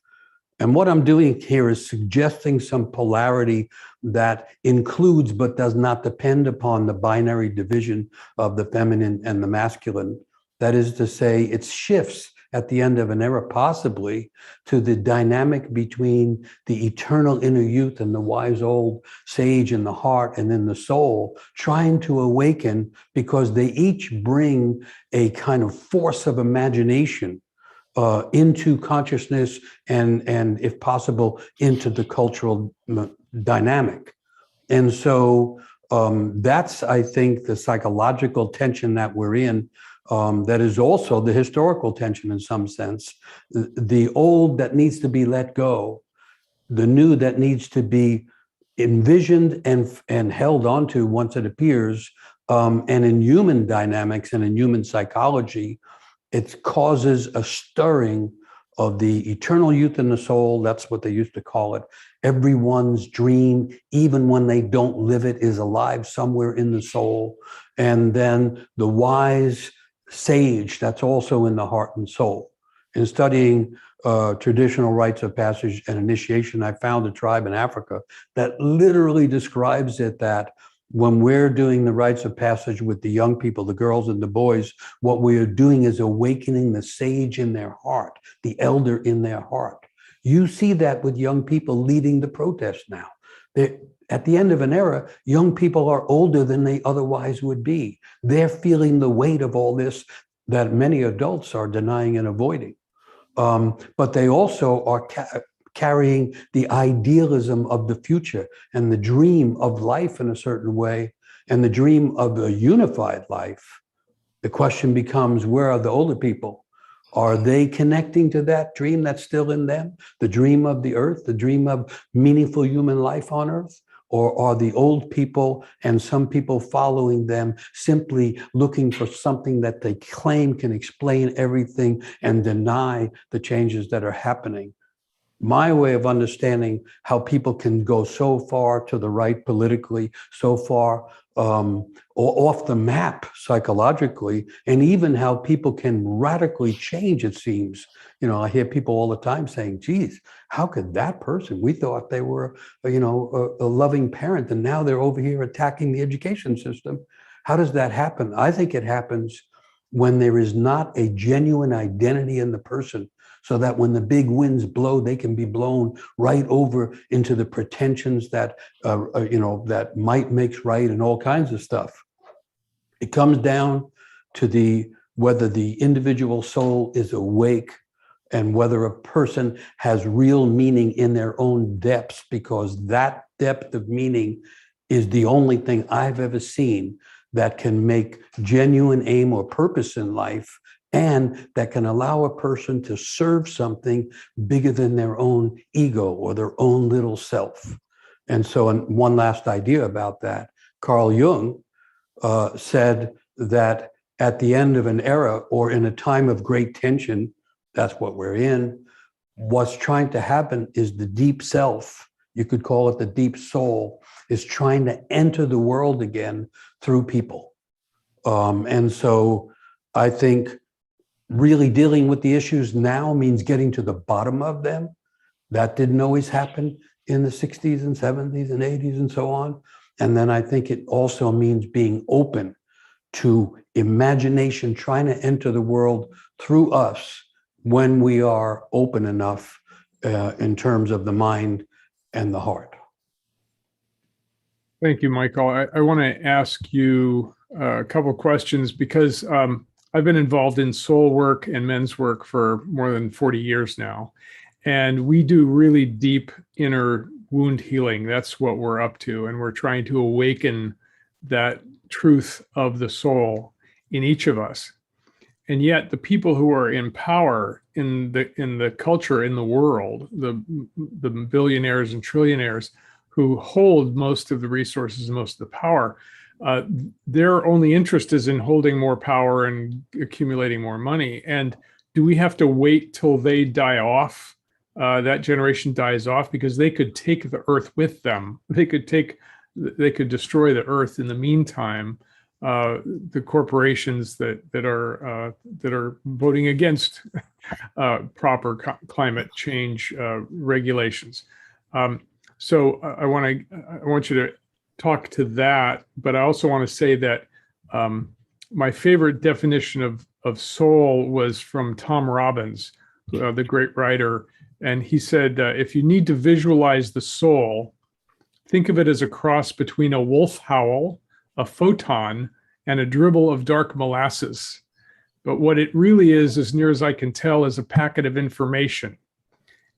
And what I'm doing here is suggesting some polarity that includes but does not depend upon the binary division of the feminine and the masculine. That is to say, it shifts at the end of an era, possibly, to the dynamic between the eternal inner youth and the wise old sage in the heart and in the soul, trying to awaken, because they each bring a kind of force of imagination into consciousness and if possible, into the cultural dynamic. And so that's, I think, the psychological tension that we're in. That is also the historical tension in some sense. The old that needs to be let go, the new that needs to be envisioned and held onto once it appears. And in human dynamics and in human psychology, it causes a stirring of the eternal youth in the soul. That's what they used to call it. Everyone's dream, even when they don't live it, is alive somewhere in the soul. And then the wise sage, that's also in the heart and soul. In studying traditional rites of passage and initiation, I found a tribe in Africa that literally describes it, that when we're doing the rites of passage with the young people, the girls and the boys, what we are doing is awakening the sage in their heart, the elder in their heart. You see that with young people leading the protest now. At the end of an era, young people are older than they otherwise would be. They're feeling the weight of all this that many adults are denying and avoiding. But they also are carrying the idealism of the future and the dream of life in a certain way, and the dream of a unified life. The question becomes, where are the older people? Are they connecting to that dream that's still in them? The dream of the earth, the dream of meaningful human life on earth? Or are the old people and some people following them simply looking for something that they claim can explain everything and deny the changes that are happening? My way of understanding how people can go so far to the right politically, so far or off the map psychologically, and even how people can radically change, it seems. You know, I hear people all the time saying, geez, how could that person, we thought they were, you know, a loving parent, and now they're over here attacking the education system. How does that happen? I think it happens when there is not a genuine identity in the person, so that when the big winds blow, they can be blown right over into the pretensions that, you know, that might makes right and all kinds of stuff. It comes down to whether the individual soul is awake and whether a person has real meaning in their own depths, because that depth of meaning is the only thing I've ever seen that can make genuine aim or purpose in life, and that can allow a person to serve something bigger than their own ego or their own little self. And so, and one last idea about that, Carl Jung said that at the end of an era or in a time of great tension, that's what we're in, what's trying to happen is the deep self, you could call it the deep soul, is trying to enter the world again through people. And so I think really dealing with the issues now means getting to the bottom of them. That didn't always happen in the 60s and 70s and 80s and so on. And then I think it also means being open to imagination, trying to enter the world through us when we are open enough in terms of the mind and the heart. Thank you, Michael. I want to ask you a couple of questions, because I've been involved in soul work and men's work for more than 40 years now. And we do really deep inner wound healing. That's what we're up to. And we're trying to awaken that truth of the soul in each of us. And yet the people who are in power in the culture, in the world, the billionaires and trillionaires who hold most of the resources and most of the power, their only interest is in holding more power and accumulating more money. And do we have to wait till they die off that generation dies off because they could take the earth with them. They could destroy the earth in the meantime. The corporations that are voting against proper climate change regulations. So I want you to talk to that, but I also want to say that my favorite definition of soul was from Tom Robbins, the great writer, and he said, if you need to visualize the soul, think of it as a cross between a wolf howl, a photon, and a dribble of dark molasses. But what it really is, as near as I can tell, is a packet of information.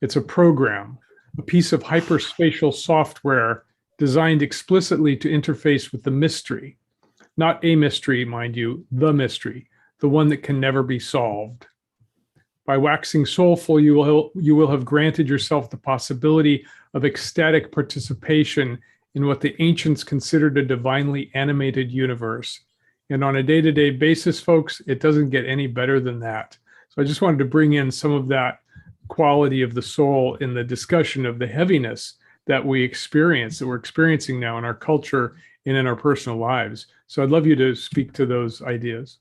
It's a program, a piece of hyperspatial software designed explicitly to interface with the mystery. Not a mystery, mind you, the mystery, the one that can never be solved. By waxing soulful, you will have granted yourself the possibility of ecstatic participation in what the ancients considered a divinely animated universe. And on a day-to-day basis, folks, it doesn't get any better than that. So I just wanted to bring in some of that quality of the soul in the discussion of the heaviness that we're experiencing now in our culture and in our personal lives. So I'd love you to speak to those ideas.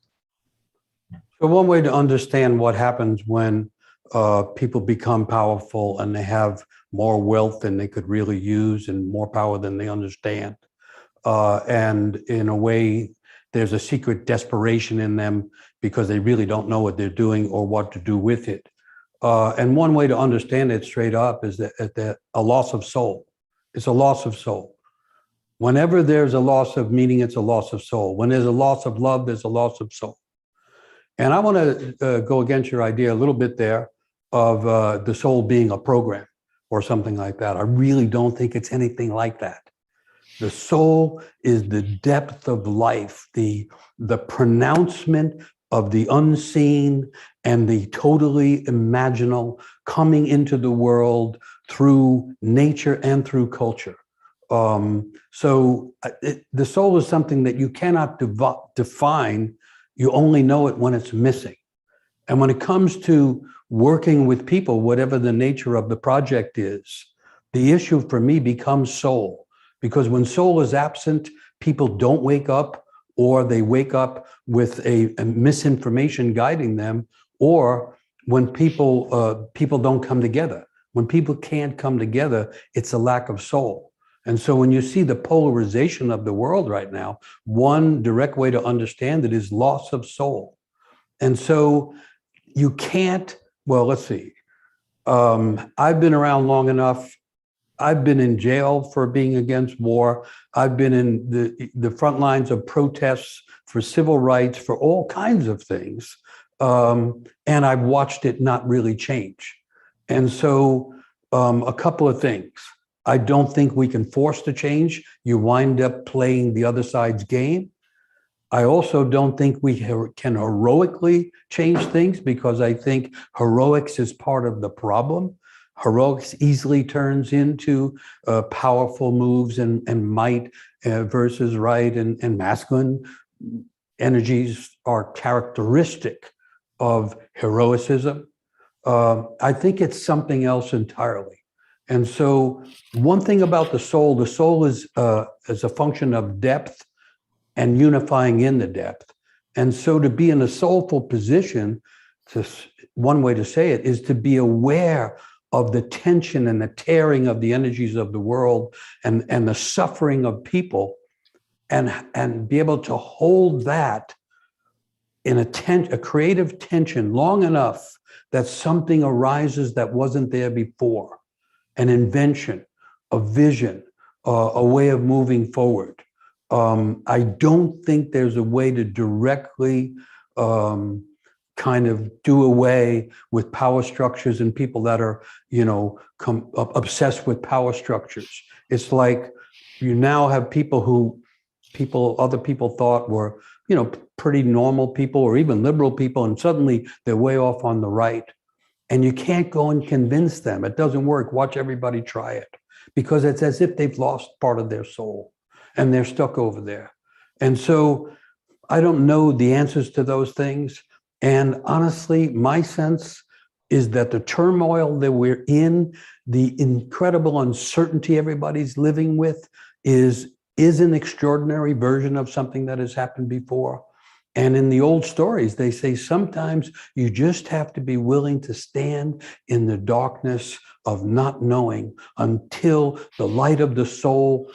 So one way to understand what happens when people become powerful and they have more wealth than they could really use and more power than they understand. And in a way, there's a secret desperation in them because they really don't know what they're doing or what to do with it. And one way to understand it straight up is that a loss of soul. It's a loss of soul. Whenever there's a loss of meaning, it's a loss of soul. When there's a loss of love, there's a loss of soul. And I want to go against your idea a little bit there of the soul being a program or something like that. I really don't think it's anything like that. The soul is the depth of life, the pronouncement of the unseen and the totally imaginal coming into the world through nature and through culture. So the soul is something that you cannot define. You only know it when it's missing. And when it comes to working with people, whatever the nature of the project is, the issue for me becomes soul. Because when soul is absent, people don't wake up, or they wake up with a misinformation guiding them, or when people don't come together. When people can't come together, it's a lack of soul. And so when you see the polarization of the world right now, one direct way to understand it is loss of soul. And so you can't, well, let's see. I've been around long enough. I've been in jail for being against war. I've been in the front lines of protests for civil rights, for all kinds of things. And I've watched it not really change. And so a couple of things. I don't think we can force the change. You wind up playing the other side's game. I also don't think we can heroically change things, because I think heroics is part of the problem. Heroics easily turns into powerful moves and might versus right, and masculine energies are characteristic of heroicism. I think it's something else entirely. And so one thing about the soul is a function of depth and unifying in the depth. And so to be in a soulful position, one way to say it is to be aware of the tension and the tearing of the energies of the world and the suffering of people, and be able to hold that in a creative tension long enough that something arises that wasn't there before. An invention, a vision, a way of moving forward. I don't think there's a way to directly kind of do away with power structures and people that are, obsessed with power structures. It's like you now have other people thought were, pretty normal people or even liberal people, and suddenly they're way off on the right. And you can't go and convince them. It doesn't work. Watch everybody try it, because it's as if they've lost part of their soul and they're stuck over there. And so I don't know the answers to those things. And honestly, my sense is that the turmoil that we're in, the incredible uncertainty everybody's living with is an extraordinary version of something that has happened before. And in the old stories, they say sometimes you just have to be willing to stand in the darkness of not knowing until the light of the soul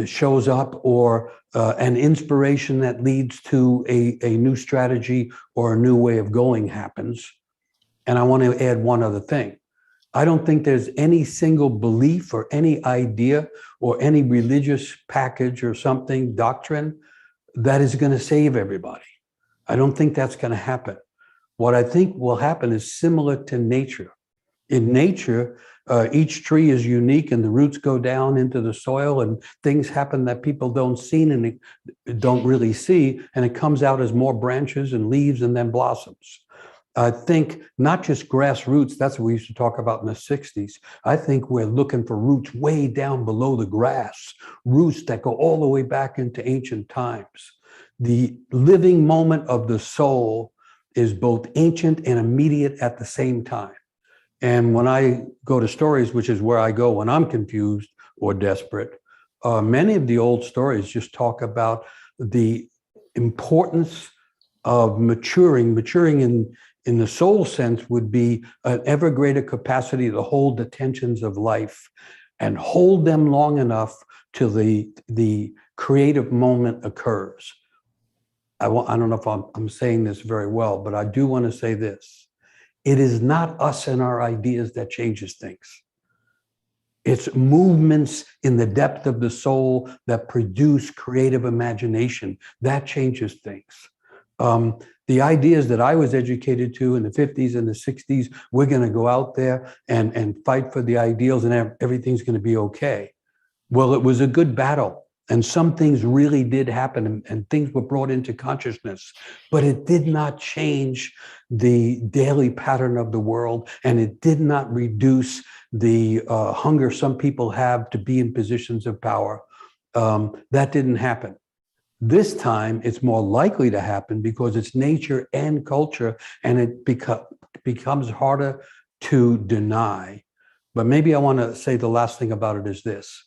shows up, or an inspiration that leads to a new strategy or a new way of going happens. And I want to add one other thing. I don't think there's any single belief or any idea or any religious package or something, doctrine, that is going to save everybody. I don't think that's going to happen. What I think will happen is similar to nature. In nature, each tree is unique and the roots go down into the soil and things happen that people don't see and don't really see, and it comes out as more branches and leaves and then blossoms. I think not just grassroots, that's what we used to talk about in the 60s. I think we're looking for roots way down below the grass, roots that go all the way back into ancient times. The living moment of the soul is both ancient and immediate at the same time. And when I go to stories, which is where I go when I'm confused or desperate, many of the old stories just talk about the importance of maturing in the soul sense would be an ever greater capacity to hold the tensions of life and hold them long enough till the creative moment occurs. I don't know if I'm saying this very well, but I do want to say this. It is not us and our ideas that changes things. It's movements in the depth of the soul that produce creative imagination. That changes things. The ideas that I was educated to in the 50s and the 60s, we're going to go out there and fight for the ideals and everything's going to be okay. Well, it was a good battle. And some things really did happen and things were brought into consciousness, but it did not change the daily pattern of the world. And it did not reduce the hunger some people have to be in positions of power. That didn't happen. This time, it's more likely to happen because it's nature and culture, and it becomes harder to deny. But maybe I want to say the last thing about it is this.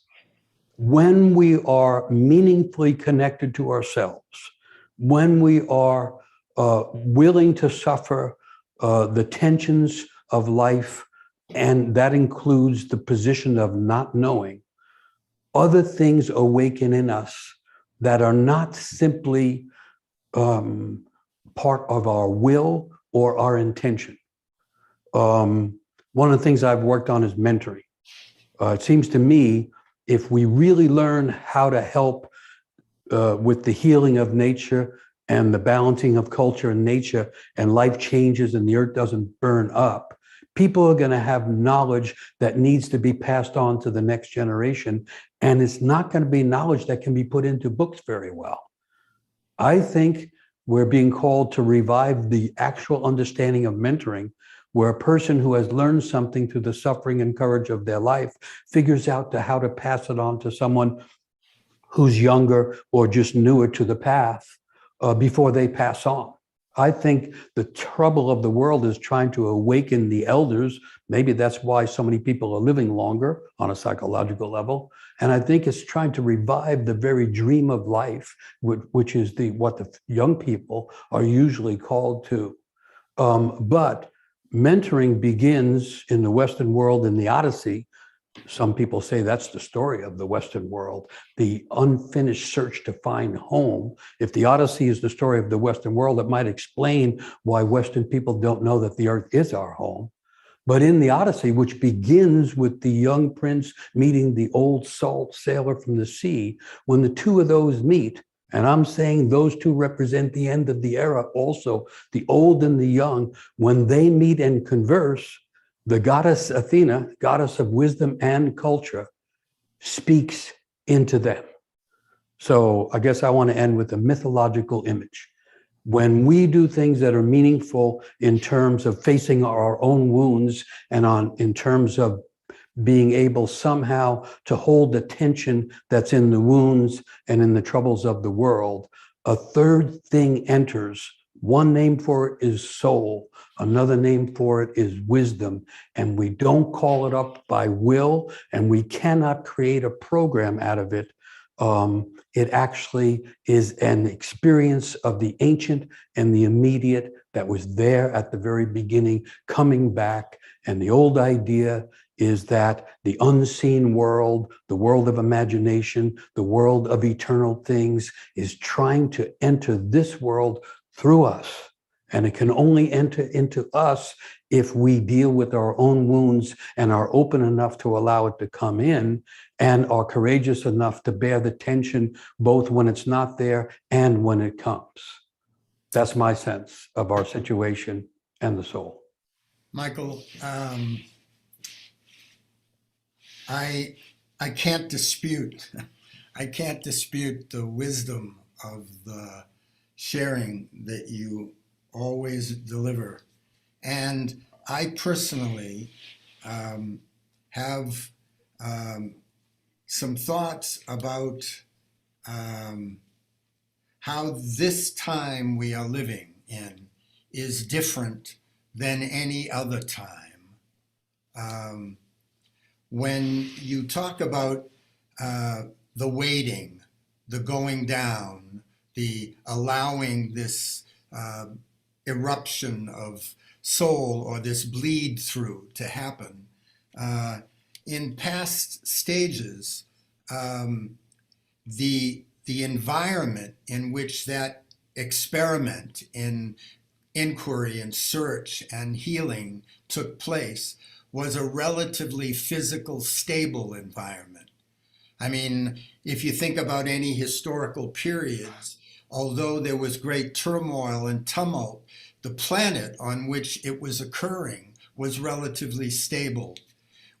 When we are meaningfully connected to ourselves, when we are willing to suffer the tensions of life, and that includes the position of not knowing, other things awaken in us that are not simply part of our will or our intention. One of the things I've worked on is mentoring. It seems to me, if we really learn how to help with the healing of nature and the balancing of culture and nature, and life changes and the earth doesn't burn up, people are going to have knowledge that needs to be passed on to the next generation. And it's not going to be knowledge that can be put into books very well. I think we're being called to revive the actual understanding of mentoring, where a person who has learned something through the suffering and courage of their life figures out how to pass it on to someone who's younger or just newer to the path before they pass on. I think the trouble of the world is trying to awaken the elders. Maybe that's why so many people are living longer on a psychological level. And I think it's trying to revive the very dream of life, which is what the young people are usually called to. But mentoring begins in the Western world in the Odyssey. Some people say that's the story of the Western world, the unfinished search to find home. If the Odyssey is the story of the Western world, it might explain why Western people don't know that the earth is our home. But in the Odyssey, which begins with the young prince meeting the old salt sailor from the sea, when the two of those meet, and I'm saying those two represent the end of the era also, the old and the young, when they meet and converse, the goddess Athena, goddess of wisdom and culture, speaks into them. So I guess I want to end with a mythological image. When we do things that are meaningful in terms of facing our own wounds and in terms of being able somehow to hold the tension that's in the wounds and in the troubles of the world, a third thing enters One name for it is soul. Another name for it is wisdom. And we don't call it up by will, and we cannot create a program out of it. It actually is an experience of the ancient and the immediate that was there at the very beginning, coming back. And the old idea is that the unseen world, the world of imagination, the world of eternal things is trying to enter this world through us. And it can only enter into us if we deal with our own wounds and are open enough to allow it to come in and are courageous enough to bear the tension both when it's not there and when it comes. That's my sense of our situation and the soul. Michael, I can't dispute the wisdom of the sharing that you always deliver. And I personally have some thoughts about how this time we are living in is different than any other time. When you talk about the waiting, the going down, the allowing this eruption of soul or this bleed through to happen, in past stages, the environment in which that experiment in inquiry and search and healing took place was a relatively physical, stable environment. I mean, if you think about any historical periods, although there was great turmoil and tumult, the planet on which it was occurring was relatively stable.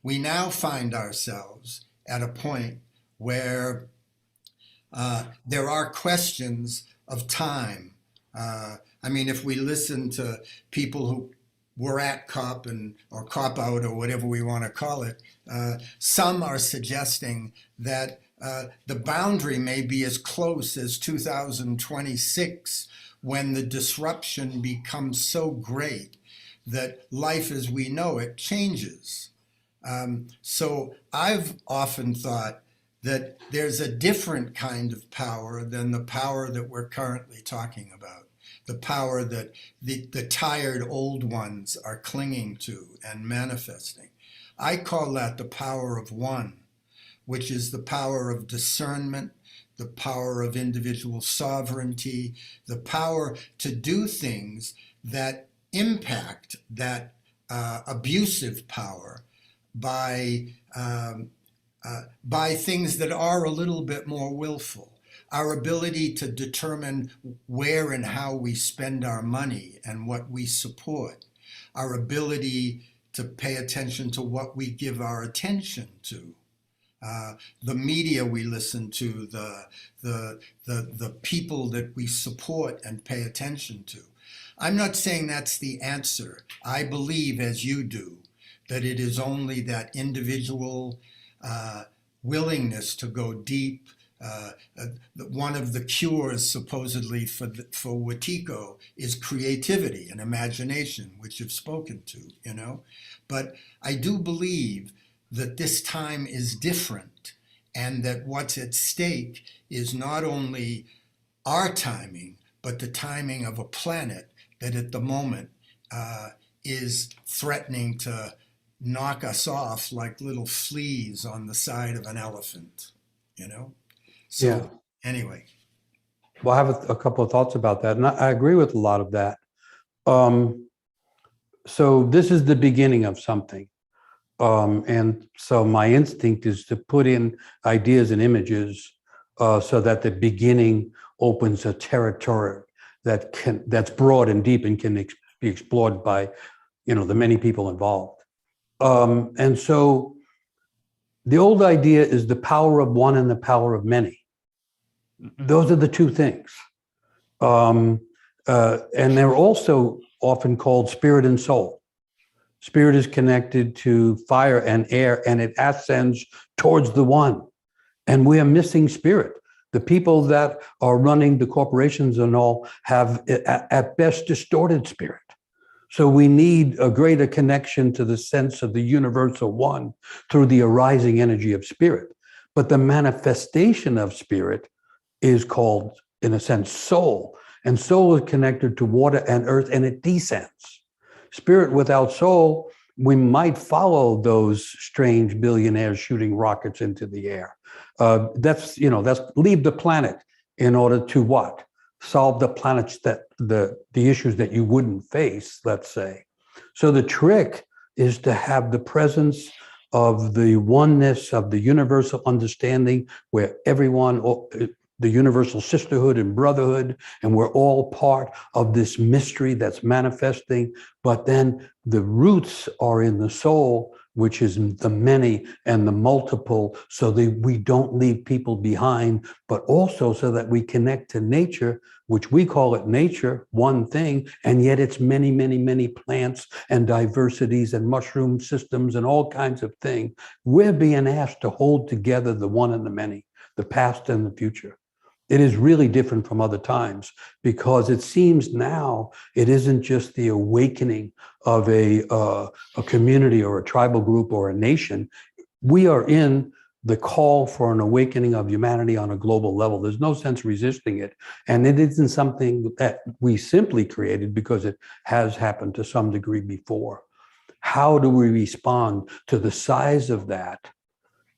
We now find ourselves at a point where there are questions of time. I mean, if we listen to people who were at COP or COP out or whatever we want to call it, some are suggesting that the boundary may be as close as 2026, when the disruption becomes so great that life as we know it changes. So I've often thought that there's a different kind of power than the power that we're currently talking about, the power that the tired old ones are clinging to and manifesting. I call that the power of one, which is the power of discernment, the power of individual sovereignty, the power to do things that impact that abusive power by things that are a little bit more willful. Our ability to determine where and how we spend our money and what we support, our ability to pay attention to what we give our attention to, the media we listen to, the people that we support and pay attention to. I'm not saying that's the answer. I believe, as you do, that it is only that individual willingness to go deep. One of the cures supposedly for Wetiko is creativity and imagination, which you've spoken to, you know. But I do believe that this time is different, and that what's at stake is not only our timing, but the timing of a planet that at the moment is threatening to knock us off like little fleas on the side of an elephant, you know? So Yeah. Anyway. Well, I have a couple of thoughts about that, and I agree with a lot of that. So this is the beginning of something. And so my instinct is to put in ideas and images so that the beginning opens a territory that's broad and deep and can be explored by, the many people involved. And so the old idea is the power of one and the power of many. Those are the two things. And they're also often called spirit and soul. Spirit is connected to fire and air, and it ascends towards the one. And we are missing spirit. The people that are running the corporations and all have, at best, distorted spirit. So we need a greater connection to the sense of the universal one through the arising energy of spirit. But the manifestation of spirit is called, in a sense, soul. And soul is connected to water and earth, and it descends. Spirit without soul, we might follow those strange billionaires shooting rockets into the air. That's leave the planet in order to what? Solve the planet's the issues that you wouldn't face, let's say. So the trick is to have the presence of the oneness of the universal understanding where everyone, the universal sisterhood and brotherhood, and we're all part of this mystery that's manifesting. But then the roots are in the soul, which is the many and the multiple, so that we don't leave people behind, but also so that we connect to nature, which we call it nature, one thing, and yet it's many, many, many plants and diversities and mushroom systems and all kinds of things. We're being asked to hold together the one and the many, the past and the future. It is really different from other times because it seems now it isn't just the awakening of a community or a tribal group or a nation. We are in the call for an awakening of humanity on a global level. There's no sense resisting it. And it isn't something that we simply created because it has happened to some degree before. How do we respond to the size of that?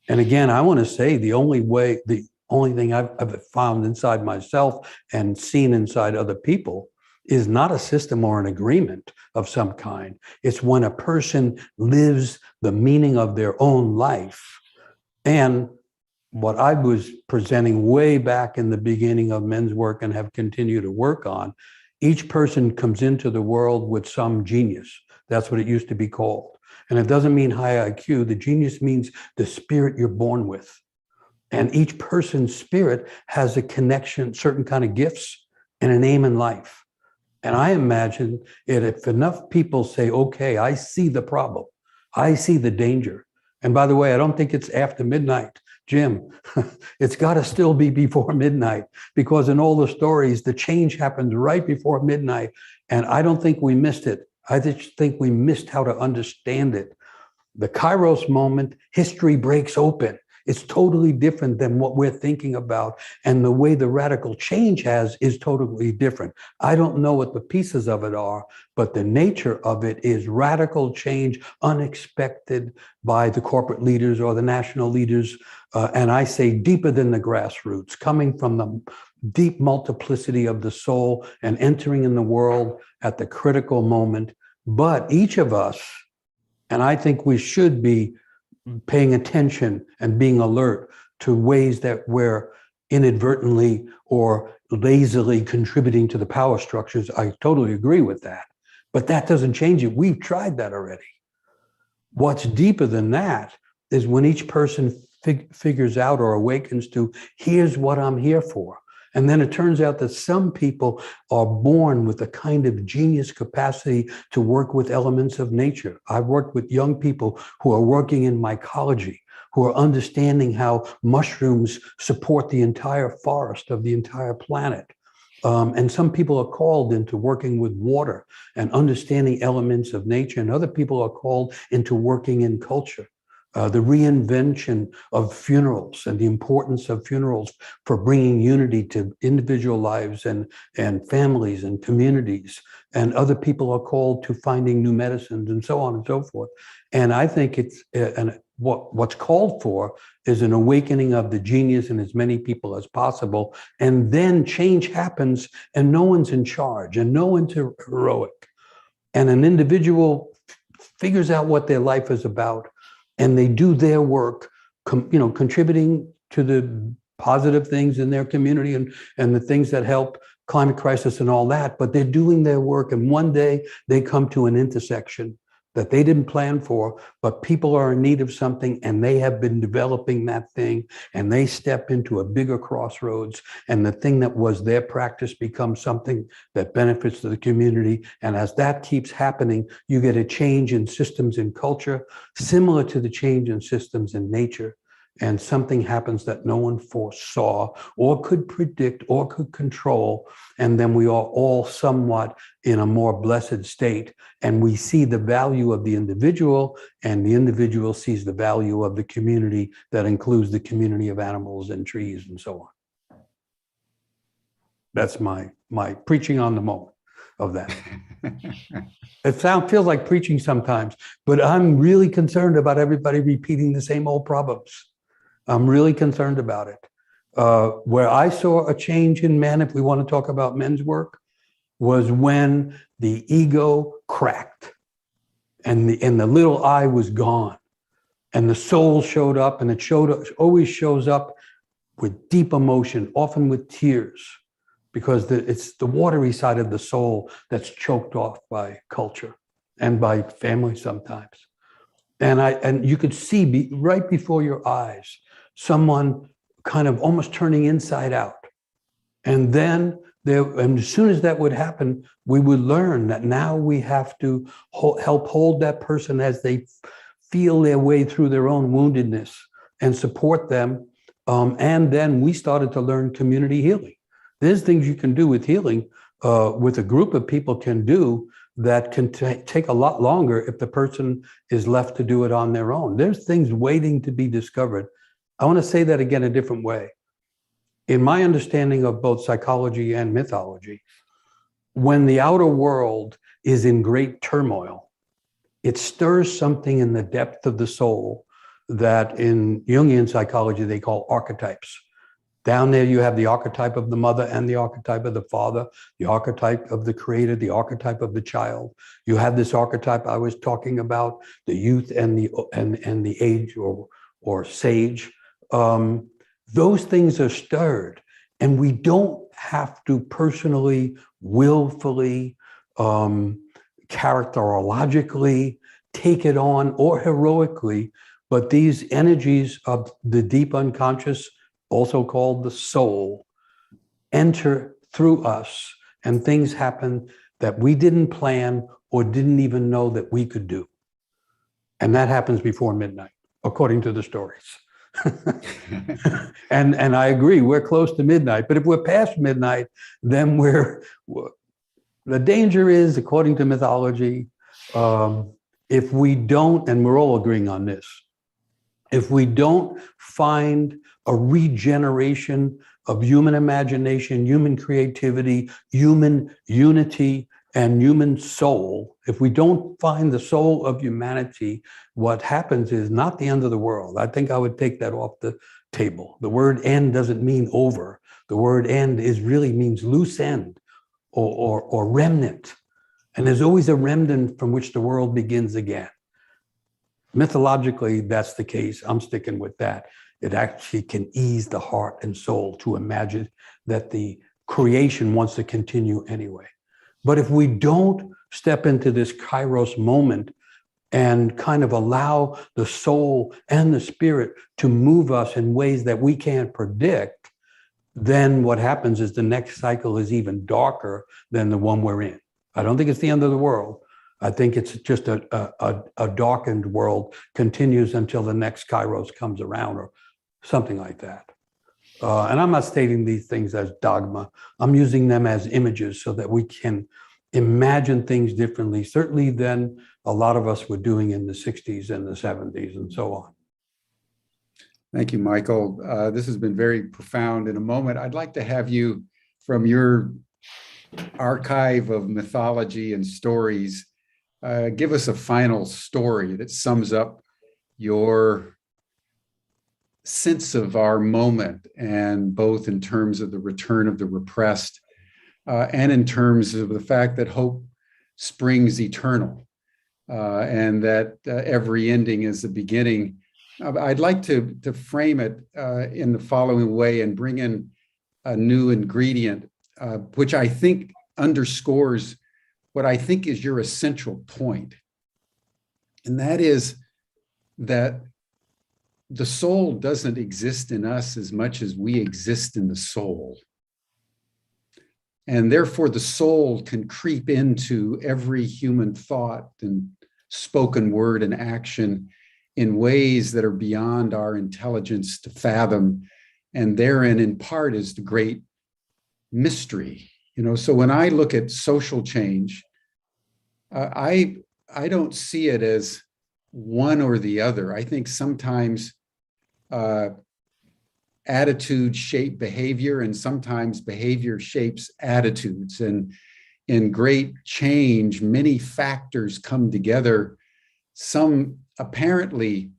And again, I want to say the only thing I've found inside myself and seen inside other people is not a system or an agreement of some kind. It's when a person lives the meaning of their own life. And what I was presenting way back in the beginning of men's work and have continued to work on, each person comes into the world with some genius. That's what it used to be called. And it doesn't mean high IQ. The genius means the spirit you're born with. And each person's spirit has a connection, certain kind of gifts and an aim in life. And I imagine it, if enough people say, okay, I see the problem, I see the danger. And by the way, I don't think it's after midnight, Jim. It's got to still be before midnight because in all the stories, the change happens right before midnight. And I don't think we missed it. I just think we missed how to understand it. The Kairos moment, history breaks open. It's totally different than what we're thinking about. And the way the radical change is totally different. I don't know what the pieces of it are, but the nature of it is radical change, unexpected by the corporate leaders or the national leaders. And I say deeper than the grassroots, coming from the deep multiplicity of the soul and entering in the world at the critical moment. But each of us, and I think we should be paying attention and being alert to ways that we're inadvertently or lazily contributing to the power structures. I totally agree with that. But that doesn't change it. We've tried that already. What's deeper than that is when each person figures out or awakens to, here's what I'm here for. And then it turns out that some people are born with a kind of genius capacity to work with elements of nature. I've worked with young people who are working in mycology, who are understanding how mushrooms support the entire forest of the entire planet. And some people are called into working with water and understanding elements of nature, and other people are called into working in culture. The reinvention of funerals and the importance of funerals for bringing unity to individual lives and families and communities. And other people are called to finding new medicines and so on and so forth. And I think it's what's called for is an awakening of the genius in as many people as possible. And then change happens and no one's in charge and no one's heroic. And an individual figures out what their life is about. And they do their work, contributing to the positive things in their community and the things that help climate crisis and all that. But they're doing their work. And one day they come to an intersection that they didn't plan for, but people are in need of something and they have been developing that thing and they step into a bigger crossroads and the thing that was their practice becomes something that benefits the community. And as that keeps happening, you get a change in systems in culture, similar to the change in systems in nature. and something happens that no one foresaw or could predict or could control. And then we are all somewhat in a more blessed state. And we see the value of the individual, and the individual sees the value of the community that includes the community of animals and trees and so on. That's my preaching on the moment of that. It feels like preaching sometimes, but I'm really concerned about everybody repeating the same old problems. I'm really concerned about it. Where I saw a change in men, if we want to talk about men's work, was when the ego cracked and the little I was gone, and the soul showed up, and it always shows up with deep emotion, often with tears, because it's the watery side of the soul that's choked off by culture and by family sometimes. And you could see right before your eyes someone kind of almost turning inside out. And then and as soon as that would happen, we would learn that now we have to help hold that person as they feel their way through their own woundedness and support them. And then we started to learn community healing. There's things you can do with healing, with a group of people can do, that can take a lot longer if the person is left to do it on their own. There's things waiting to be discovered. I want to say that again a different way. In my understanding of both psychology and mythology, when the outer world is in great turmoil, it stirs something in the depth of the soul that in Jungian psychology they call archetypes. Down there you have the archetype of the mother and the archetype of the father, the archetype of the creator, the archetype of the child. You have this archetype I was talking about, the youth and the age or sage. Those things are stirred, and we don't have to personally, willfully, characterologically take it on, or heroically, but these energies of the deep unconscious, also called the soul, enter through us, and things happen that we didn't plan or didn't even know that we could do. And that happens before midnight, according to the stories. And I agree, we're close to midnight, but if we're past midnight, then the danger is, according to mythology, if we don't, and we're all agreeing on this, if we don't find a regeneration of human imagination, human creativity, human unity, and human soul, if we don't find the soul of humanity, what happens is not the end of the world. I think I would take that off the table. The word end doesn't mean over. The word end really means loose end or remnant. And there's always a remnant from which the world begins again. Mythologically, that's the case. I'm sticking with that. It actually can ease the heart and soul to imagine that the creation wants to continue anyway. But if we don't step into this Kairos moment and kind of allow the soul and the spirit to move us in ways that we can't predict, then what happens is the next cycle is even darker than the one we're in. I don't think it's the end of the world. I think it's just a darkened world, continues until the next Kairos comes around or something like that. And I'm not stating these things as dogma. I'm using them as images so that we can imagine things differently, certainly than a lot of us were doing in the 60s and the 70s and so on. Thank you, Michael. This has been very profound. In a moment, I'd like to have you, from your archive of mythology and stories, give us a final story that sums up your sense of our moment, and both in terms of the return of the repressed and in terms of the fact that hope springs eternal and that every ending is a beginning. I'd like to frame it in the following way and bring in a new ingredient, which I think underscores what I think is your essential point. And that is that the soul doesn't exist in us as much as we exist in the soul. And therefore, the soul can creep into every human thought and spoken word and action in ways that are beyond our intelligence to fathom. And therein, in part, is the great mystery. So when I look at social change, I don't see it as one or the other. I think sometimes attitudes shape behavior, and sometimes behavior shapes attitudes. And in great change, many factors come together, some apparently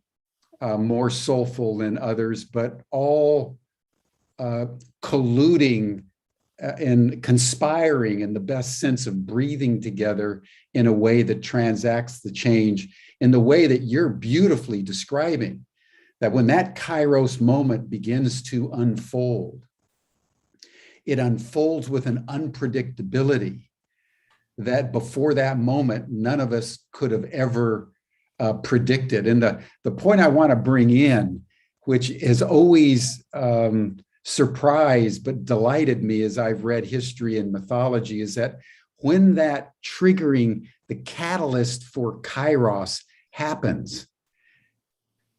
more soulful than others, but all colluding and conspiring in the best sense of breathing together in a way that transacts the change in the way that you're beautifully describing. That when that Kairos moment begins to unfold, it unfolds with an unpredictability that before that moment, none of us could have ever predicted. And the point I want to bring in, which has always surprised but delighted me as I've read history and mythology, is that when that triggering, the catalyst for Kairos happens,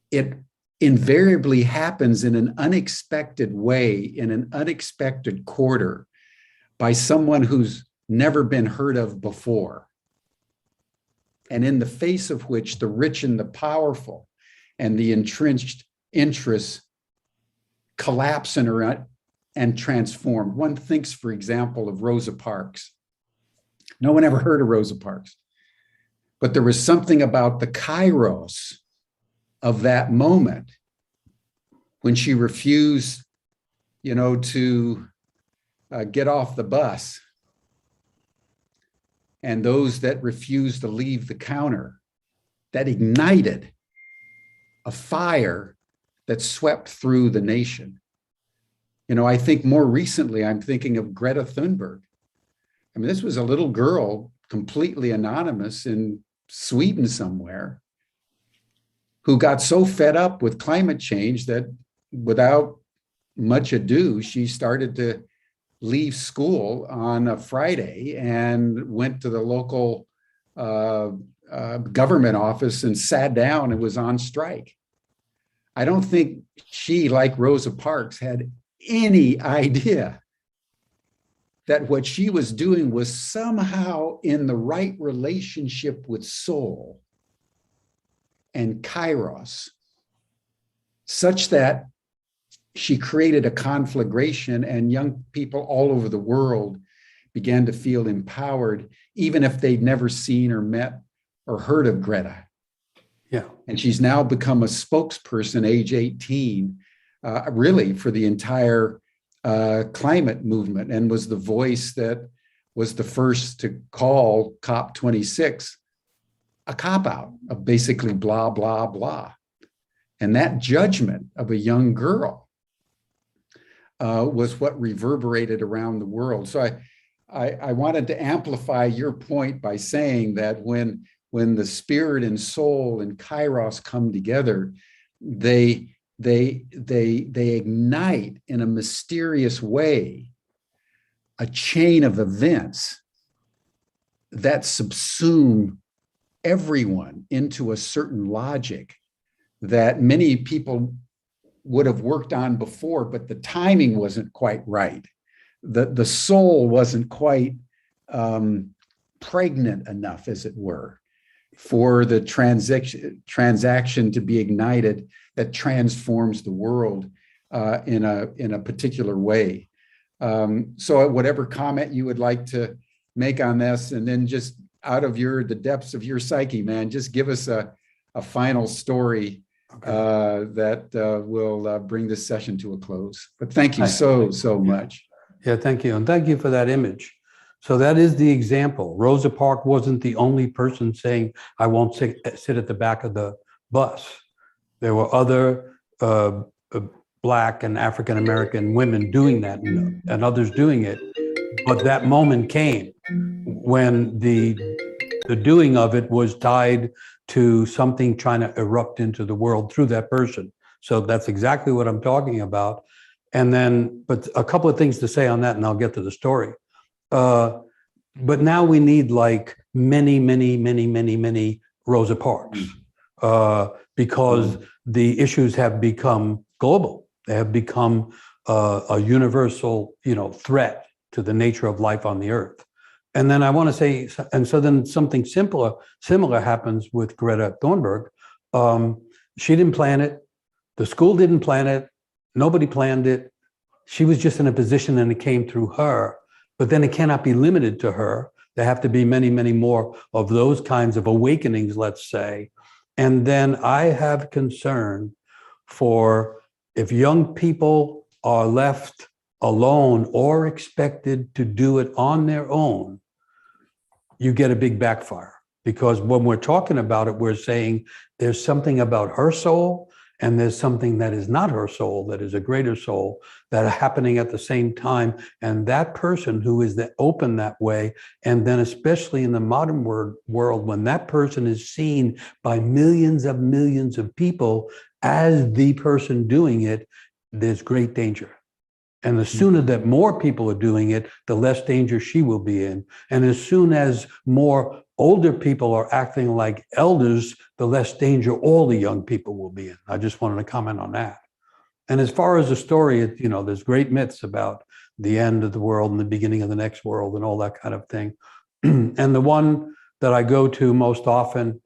it invariably happens in an unexpected way, in an unexpected quarter, by someone who's never been heard of before, and in the face of which the rich and the powerful and the entrenched interests collapse and transform. One thinks, for example, of Rosa Parks. No one ever heard of Rosa Parks, but there was something about the Kairos of that moment when she refused, to get off the bus, and those that refused to leave the counter, that ignited a fire that swept through the nation. I think more recently, I'm thinking of Greta Thunberg. I mean, this was a little girl, completely anonymous in Sweden somewhere, who got so fed up with climate change that without much ado, she started to leave school on a Friday and went to the local government office and sat down and was on strike. I don't think she, like Rosa Parks, had any idea that what she was doing was somehow in the right relationship with soul and Kairos, such that she created a conflagration, and young people all over the world began to feel empowered, even if they'd never seen or met or heard of Greta. Yeah. And she's now become a spokesperson, age 18, really for the entire climate movement, and was the voice that was the first to call COP26 a cop-out of basically blah, blah, blah. And that judgment of a young girl was what reverberated around the world. So I wanted to amplify your point by saying that when the spirit and soul and Kairos come together, they ignite in a mysterious way a chain of events that subsume everyone into a certain logic that many people would have worked on before, but the timing wasn't quite right. The soul wasn't quite pregnant enough, as it were, for the transaction to be ignited that transforms the world in a particular way. So whatever comment you would like to make on this, and then just out of the depths of your psyche, man, just give us a final story that will bring this session to a close. But thank you so much. Yeah, thank you. And thank you for that image. So that is the example. Rosa Parks wasn't the only person saying, I won't sit at the back of the bus. There were other Black and African-American women doing that, and others doing it. But that moment came when the doing of it was tied to something trying to erupt into the world through that person. So that's exactly what I'm talking about. And then, but a couple of things to say on that, and I'll get to the story. But now we need like many Rosa Parks. because the issues have become global. They have become a universal, threat to the nature of life on the earth. And then I want to say, and so then something similar happens with Greta Thunberg. She didn't plan it. The school didn't plan it. Nobody planned it. She was just in a position and it came through her. But then it cannot be limited to her. There have to be many, many more of those kinds of awakenings, let's say. And then I have concern for if young people are left alone or expected to do it on their own, you get a big backfire. Because when we're talking about it, we're saying there's something about her soul and there's something that is not her soul, that is a greater soul, that are happening at the same time. And that person who is open that way, and then especially in the modern world, when that person is seen by millions of people as the person doing it, there's great danger. And the sooner that more people are doing it, the less danger she will be in. And as soon as more older people are acting like elders, the less danger all the young people will be in. I just wanted to comment on that. And as far as the story, there's great myths about the end of the world and the beginning of the next world and all that kind of thing. And the one that I go to most often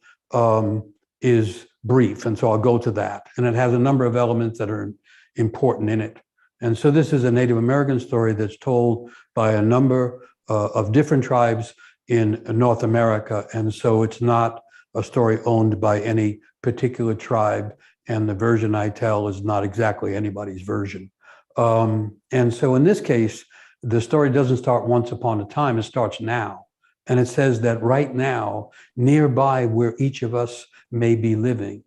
is brief. And so I'll go to that. And it has a number of elements that are important in it. And so this is a Native American story that's told by a number of different tribes in North America. And so it's not a story owned by any particular tribe. And the version I tell is not exactly anybody's version. And so in this case, the story doesn't start once upon a time, it starts now. And it says that right now, nearby where each of us may be living,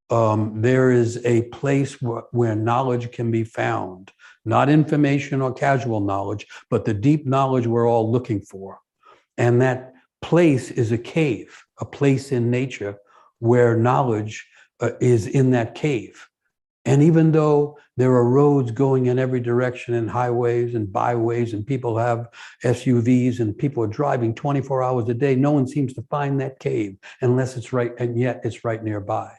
there is a place where knowledge can be found, not information or casual knowledge, but the deep knowledge we're all looking for. And that place is a cave, a place in nature where knowledge is in that cave. And even though there are roads going in every direction and highways and byways and people have SUVs and people are driving 24 hours a day, no one seems to find that cave unless it's right, and yet it's right nearby.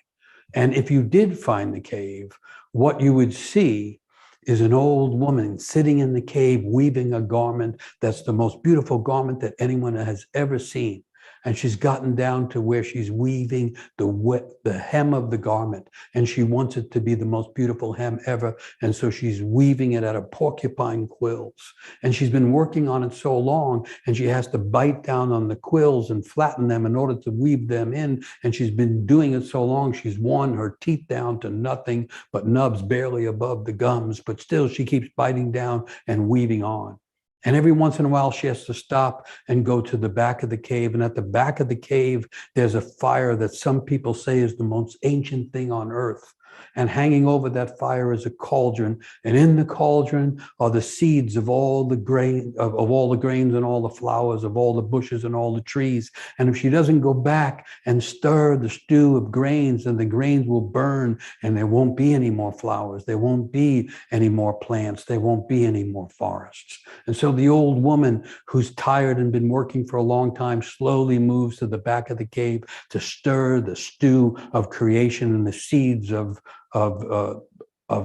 And if you did find the cave, what you would see is an old woman sitting in the cave weaving a garment that's the most beautiful garment that anyone has ever seen. And she's gotten down to where she's weaving the hem of the garment. And she wants it to be the most beautiful hem ever. And so she's weaving it out of porcupine quills. And she's been working on it so long, and she has to bite down on the quills and flatten them in order to weave them in. And she's been doing it so long, she's worn her teeth down to nothing but nubs barely above the gums. But still, she keeps biting down and weaving on. And every once in a while, she has to stop and go to the back of the cave. And at the back of the cave, there's a fire that some people say is the most ancient thing on earth. And hanging over that fire is a cauldron. And in the cauldron are the seeds of all the grain, of all the grains and all the flowers, of all the bushes and all the trees. And if she doesn't go back and stir the stew of grains, then the grains will burn and there won't be any more flowers. There won't be any more plants. There won't be any more forests. And so the old woman who's tired and been working for a long time slowly moves to the back of the cave to stir the stew of creation and the seeds of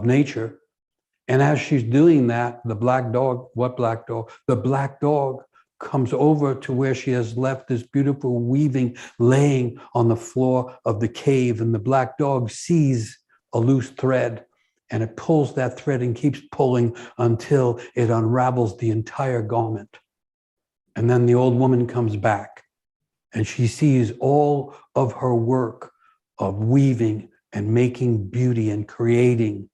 nature. And as she's doing that, the black dog comes over to where she has left this beautiful weaving laying on the floor of the cave. And the black dog sees a loose thread, and it pulls that thread and keeps pulling until it unravels the entire garment. And then the old woman comes back, and she sees all of her work of weaving and making beauty and creating,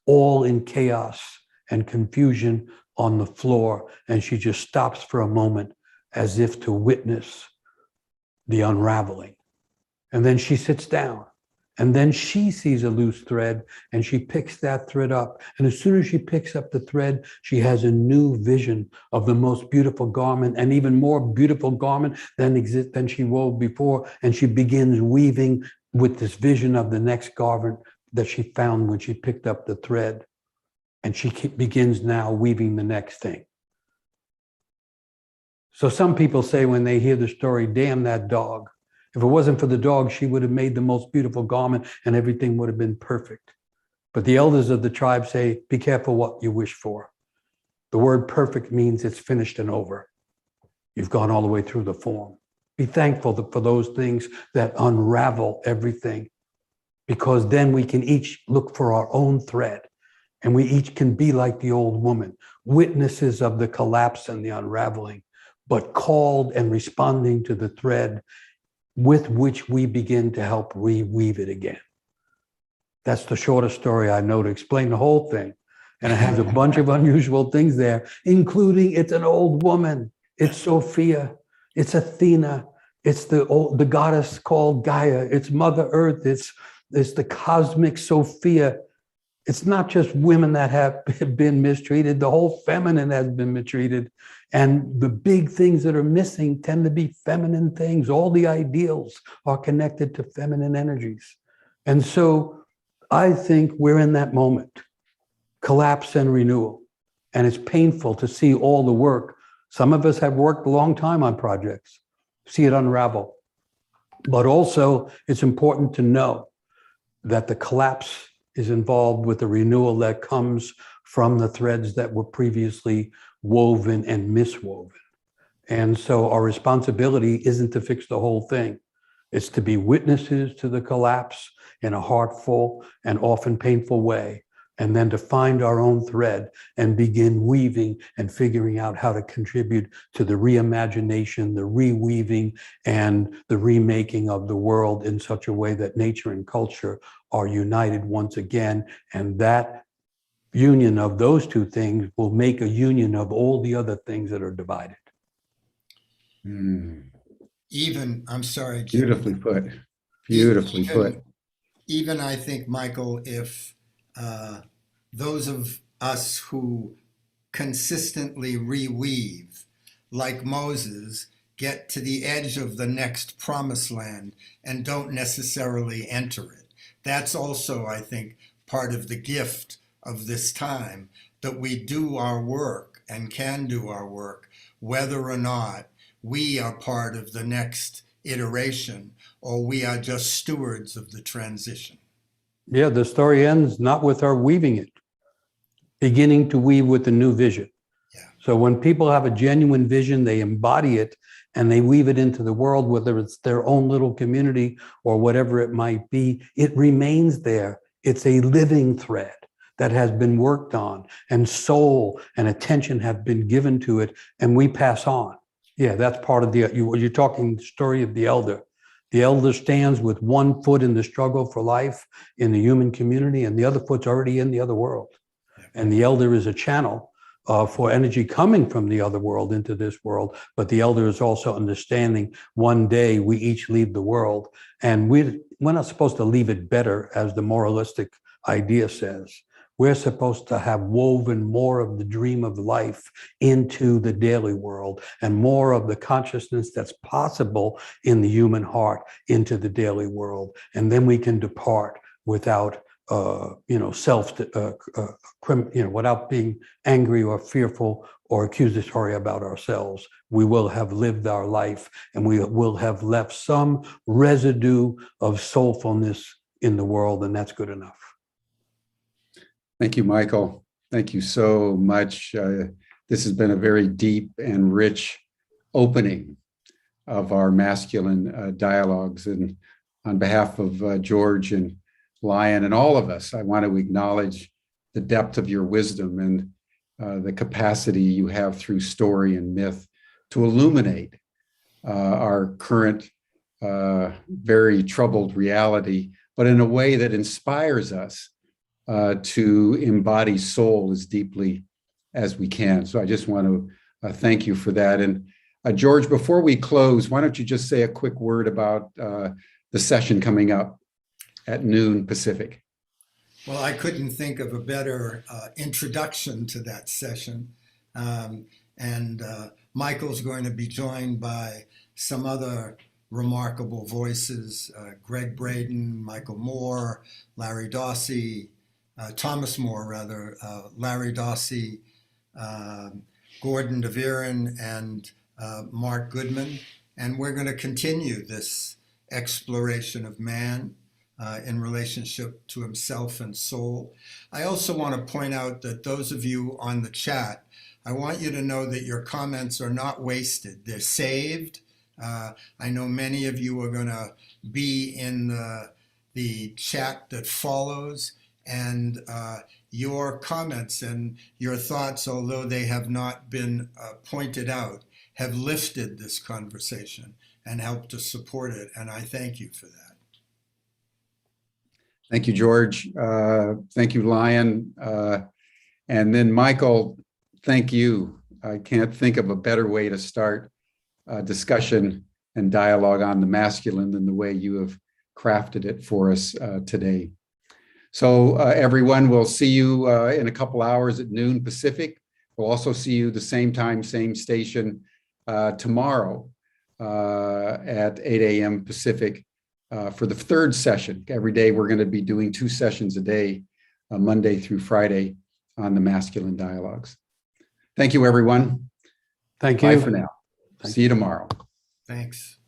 all in chaos and confusion on the floor. And she just stops for a moment as if to witness the unraveling. And then she sits down, and then she sees a loose thread, and she picks that thread up. And as soon as she picks up the thread, she has a new vision of the most beautiful garment, and even more beautiful garment than she wove before. And she begins weaving with this vision of the next garment that she found when she picked up the thread. And she begins now weaving the next thing. So some people say when they hear the story, damn that dog. If it wasn't for the dog, she would have made the most beautiful garment and everything would have been perfect. But the elders of the tribe say, be careful what you wish for. The word perfect means it's finished and over. You've gone all the way through the form. Be thankful for those things that unravel everything, because then we can each look for our own thread, and we each can be like the old woman, witnesses of the collapse and the unraveling, but called and responding to the thread with which we begin to help reweave it again. That's the shortest story I know to explain the whole thing. And it has a bunch of unusual things there, including it's an old woman. It's Sophia. It's Athena. It's the goddess called Gaia. It's Mother Earth. It's the cosmic Sophia. It's not just women that have been mistreated. The whole feminine has been mistreated. And the big things that are missing tend to be feminine things. All the ideals are connected to feminine energies. And so I think we're in that moment, collapse and renewal. And it's painful to see all the work. Some of us have worked a long time on projects, see it unravel. But also, it's important to know that the collapse is involved with the renewal that comes from the threads that were previously woven and miswoven. And so our responsibility isn't to fix the whole thing. It's to be witnesses to the collapse in a heartful and often painful way, and then to find our own thread and begin weaving and figuring out how to contribute to the reimagination, the reweaving, and the remaking of the world in such a way that nature and culture are united once again. And that union of those two things will make a union of all the other things that are divided. I'm sorry, Jim. Beautifully put. Beautifully put. Even I think, Michael, if those of us who consistently reweave, like Moses, get to the edge of the next promised land and don't necessarily enter it. That's also, I think, part of the gift of this time, that we do our work and can do our work, whether or not we are part of the next iteration or we are just stewards of the transition. Yeah, the story ends not with our weaving it, beginning to weave with a new vision. Yeah. So when people have a genuine vision, they embody it and they weave it into the world, whether it's their own little community or whatever it might be, it remains there. It's a living thread that has been worked on, and soul and attention have been given to it, and we pass on. Yeah, that's part of you're talking the story of the elder. The elder stands with one foot in the struggle for life in the human community, and the other foot's already in the other world. And the elder is a channel for energy coming from the other world into this world. But the elder is also understanding one day we each leave the world, and we're not supposed to leave it better, as the moralistic idea says. We're supposed to have woven more of the dream of life into the daily world, and more of the consciousness that's possible in the human heart into the daily world. And then we can depart without, without being angry or fearful or accusatory about ourselves. We will have lived our life, and we will have left some residue of soulfulness in the world, and that's good enough. Thank you, Michael. Thank you so much. This has been a very deep and rich opening of our masculine dialogues. And on behalf of George and Lion and all of us, I want to acknowledge the depth of your wisdom and the capacity you have through story and myth to illuminate our current very troubled reality, but in a way that inspires us to embody soul as deeply as we can. So I just want to thank you for that. And George, before we close, why don't you just say a quick word about the session coming up at noon Pacific? Well, I couldn't think of a better introduction to that session. And Michael's going to be joined by some other remarkable voices, Greg Braden, Michael Moore, Larry Dawsey, Thomas Moore, rather, Larry Dawsey, Gordon DeViren, and Mark Goodman. And we're going to continue this exploration of man in relationship to himself and soul. I also want to point out that those of you on the chat, I want you to know that your comments are not wasted. They're saved. I know many of you are going to be in the chat that follows, and your comments and your thoughts, although they have not been pointed out, have lifted this conversation and helped to support it, and I thank you for that. Thank you, George. Thank you, Lion. And then Michael, thank you. I can't think of a better way to start discussion and dialogue on the masculine than the way you have crafted it for us today. So everyone, we'll see you in a couple hours at noon Pacific. We'll also see you the same time, same station tomorrow at 8 a.m. Pacific for the third session. Every day we're going to be doing 2 sessions a day, Monday through Friday, on the masculine dialogues. Thank you, everyone. Thank you. Bye for now. See you tomorrow. Thanks.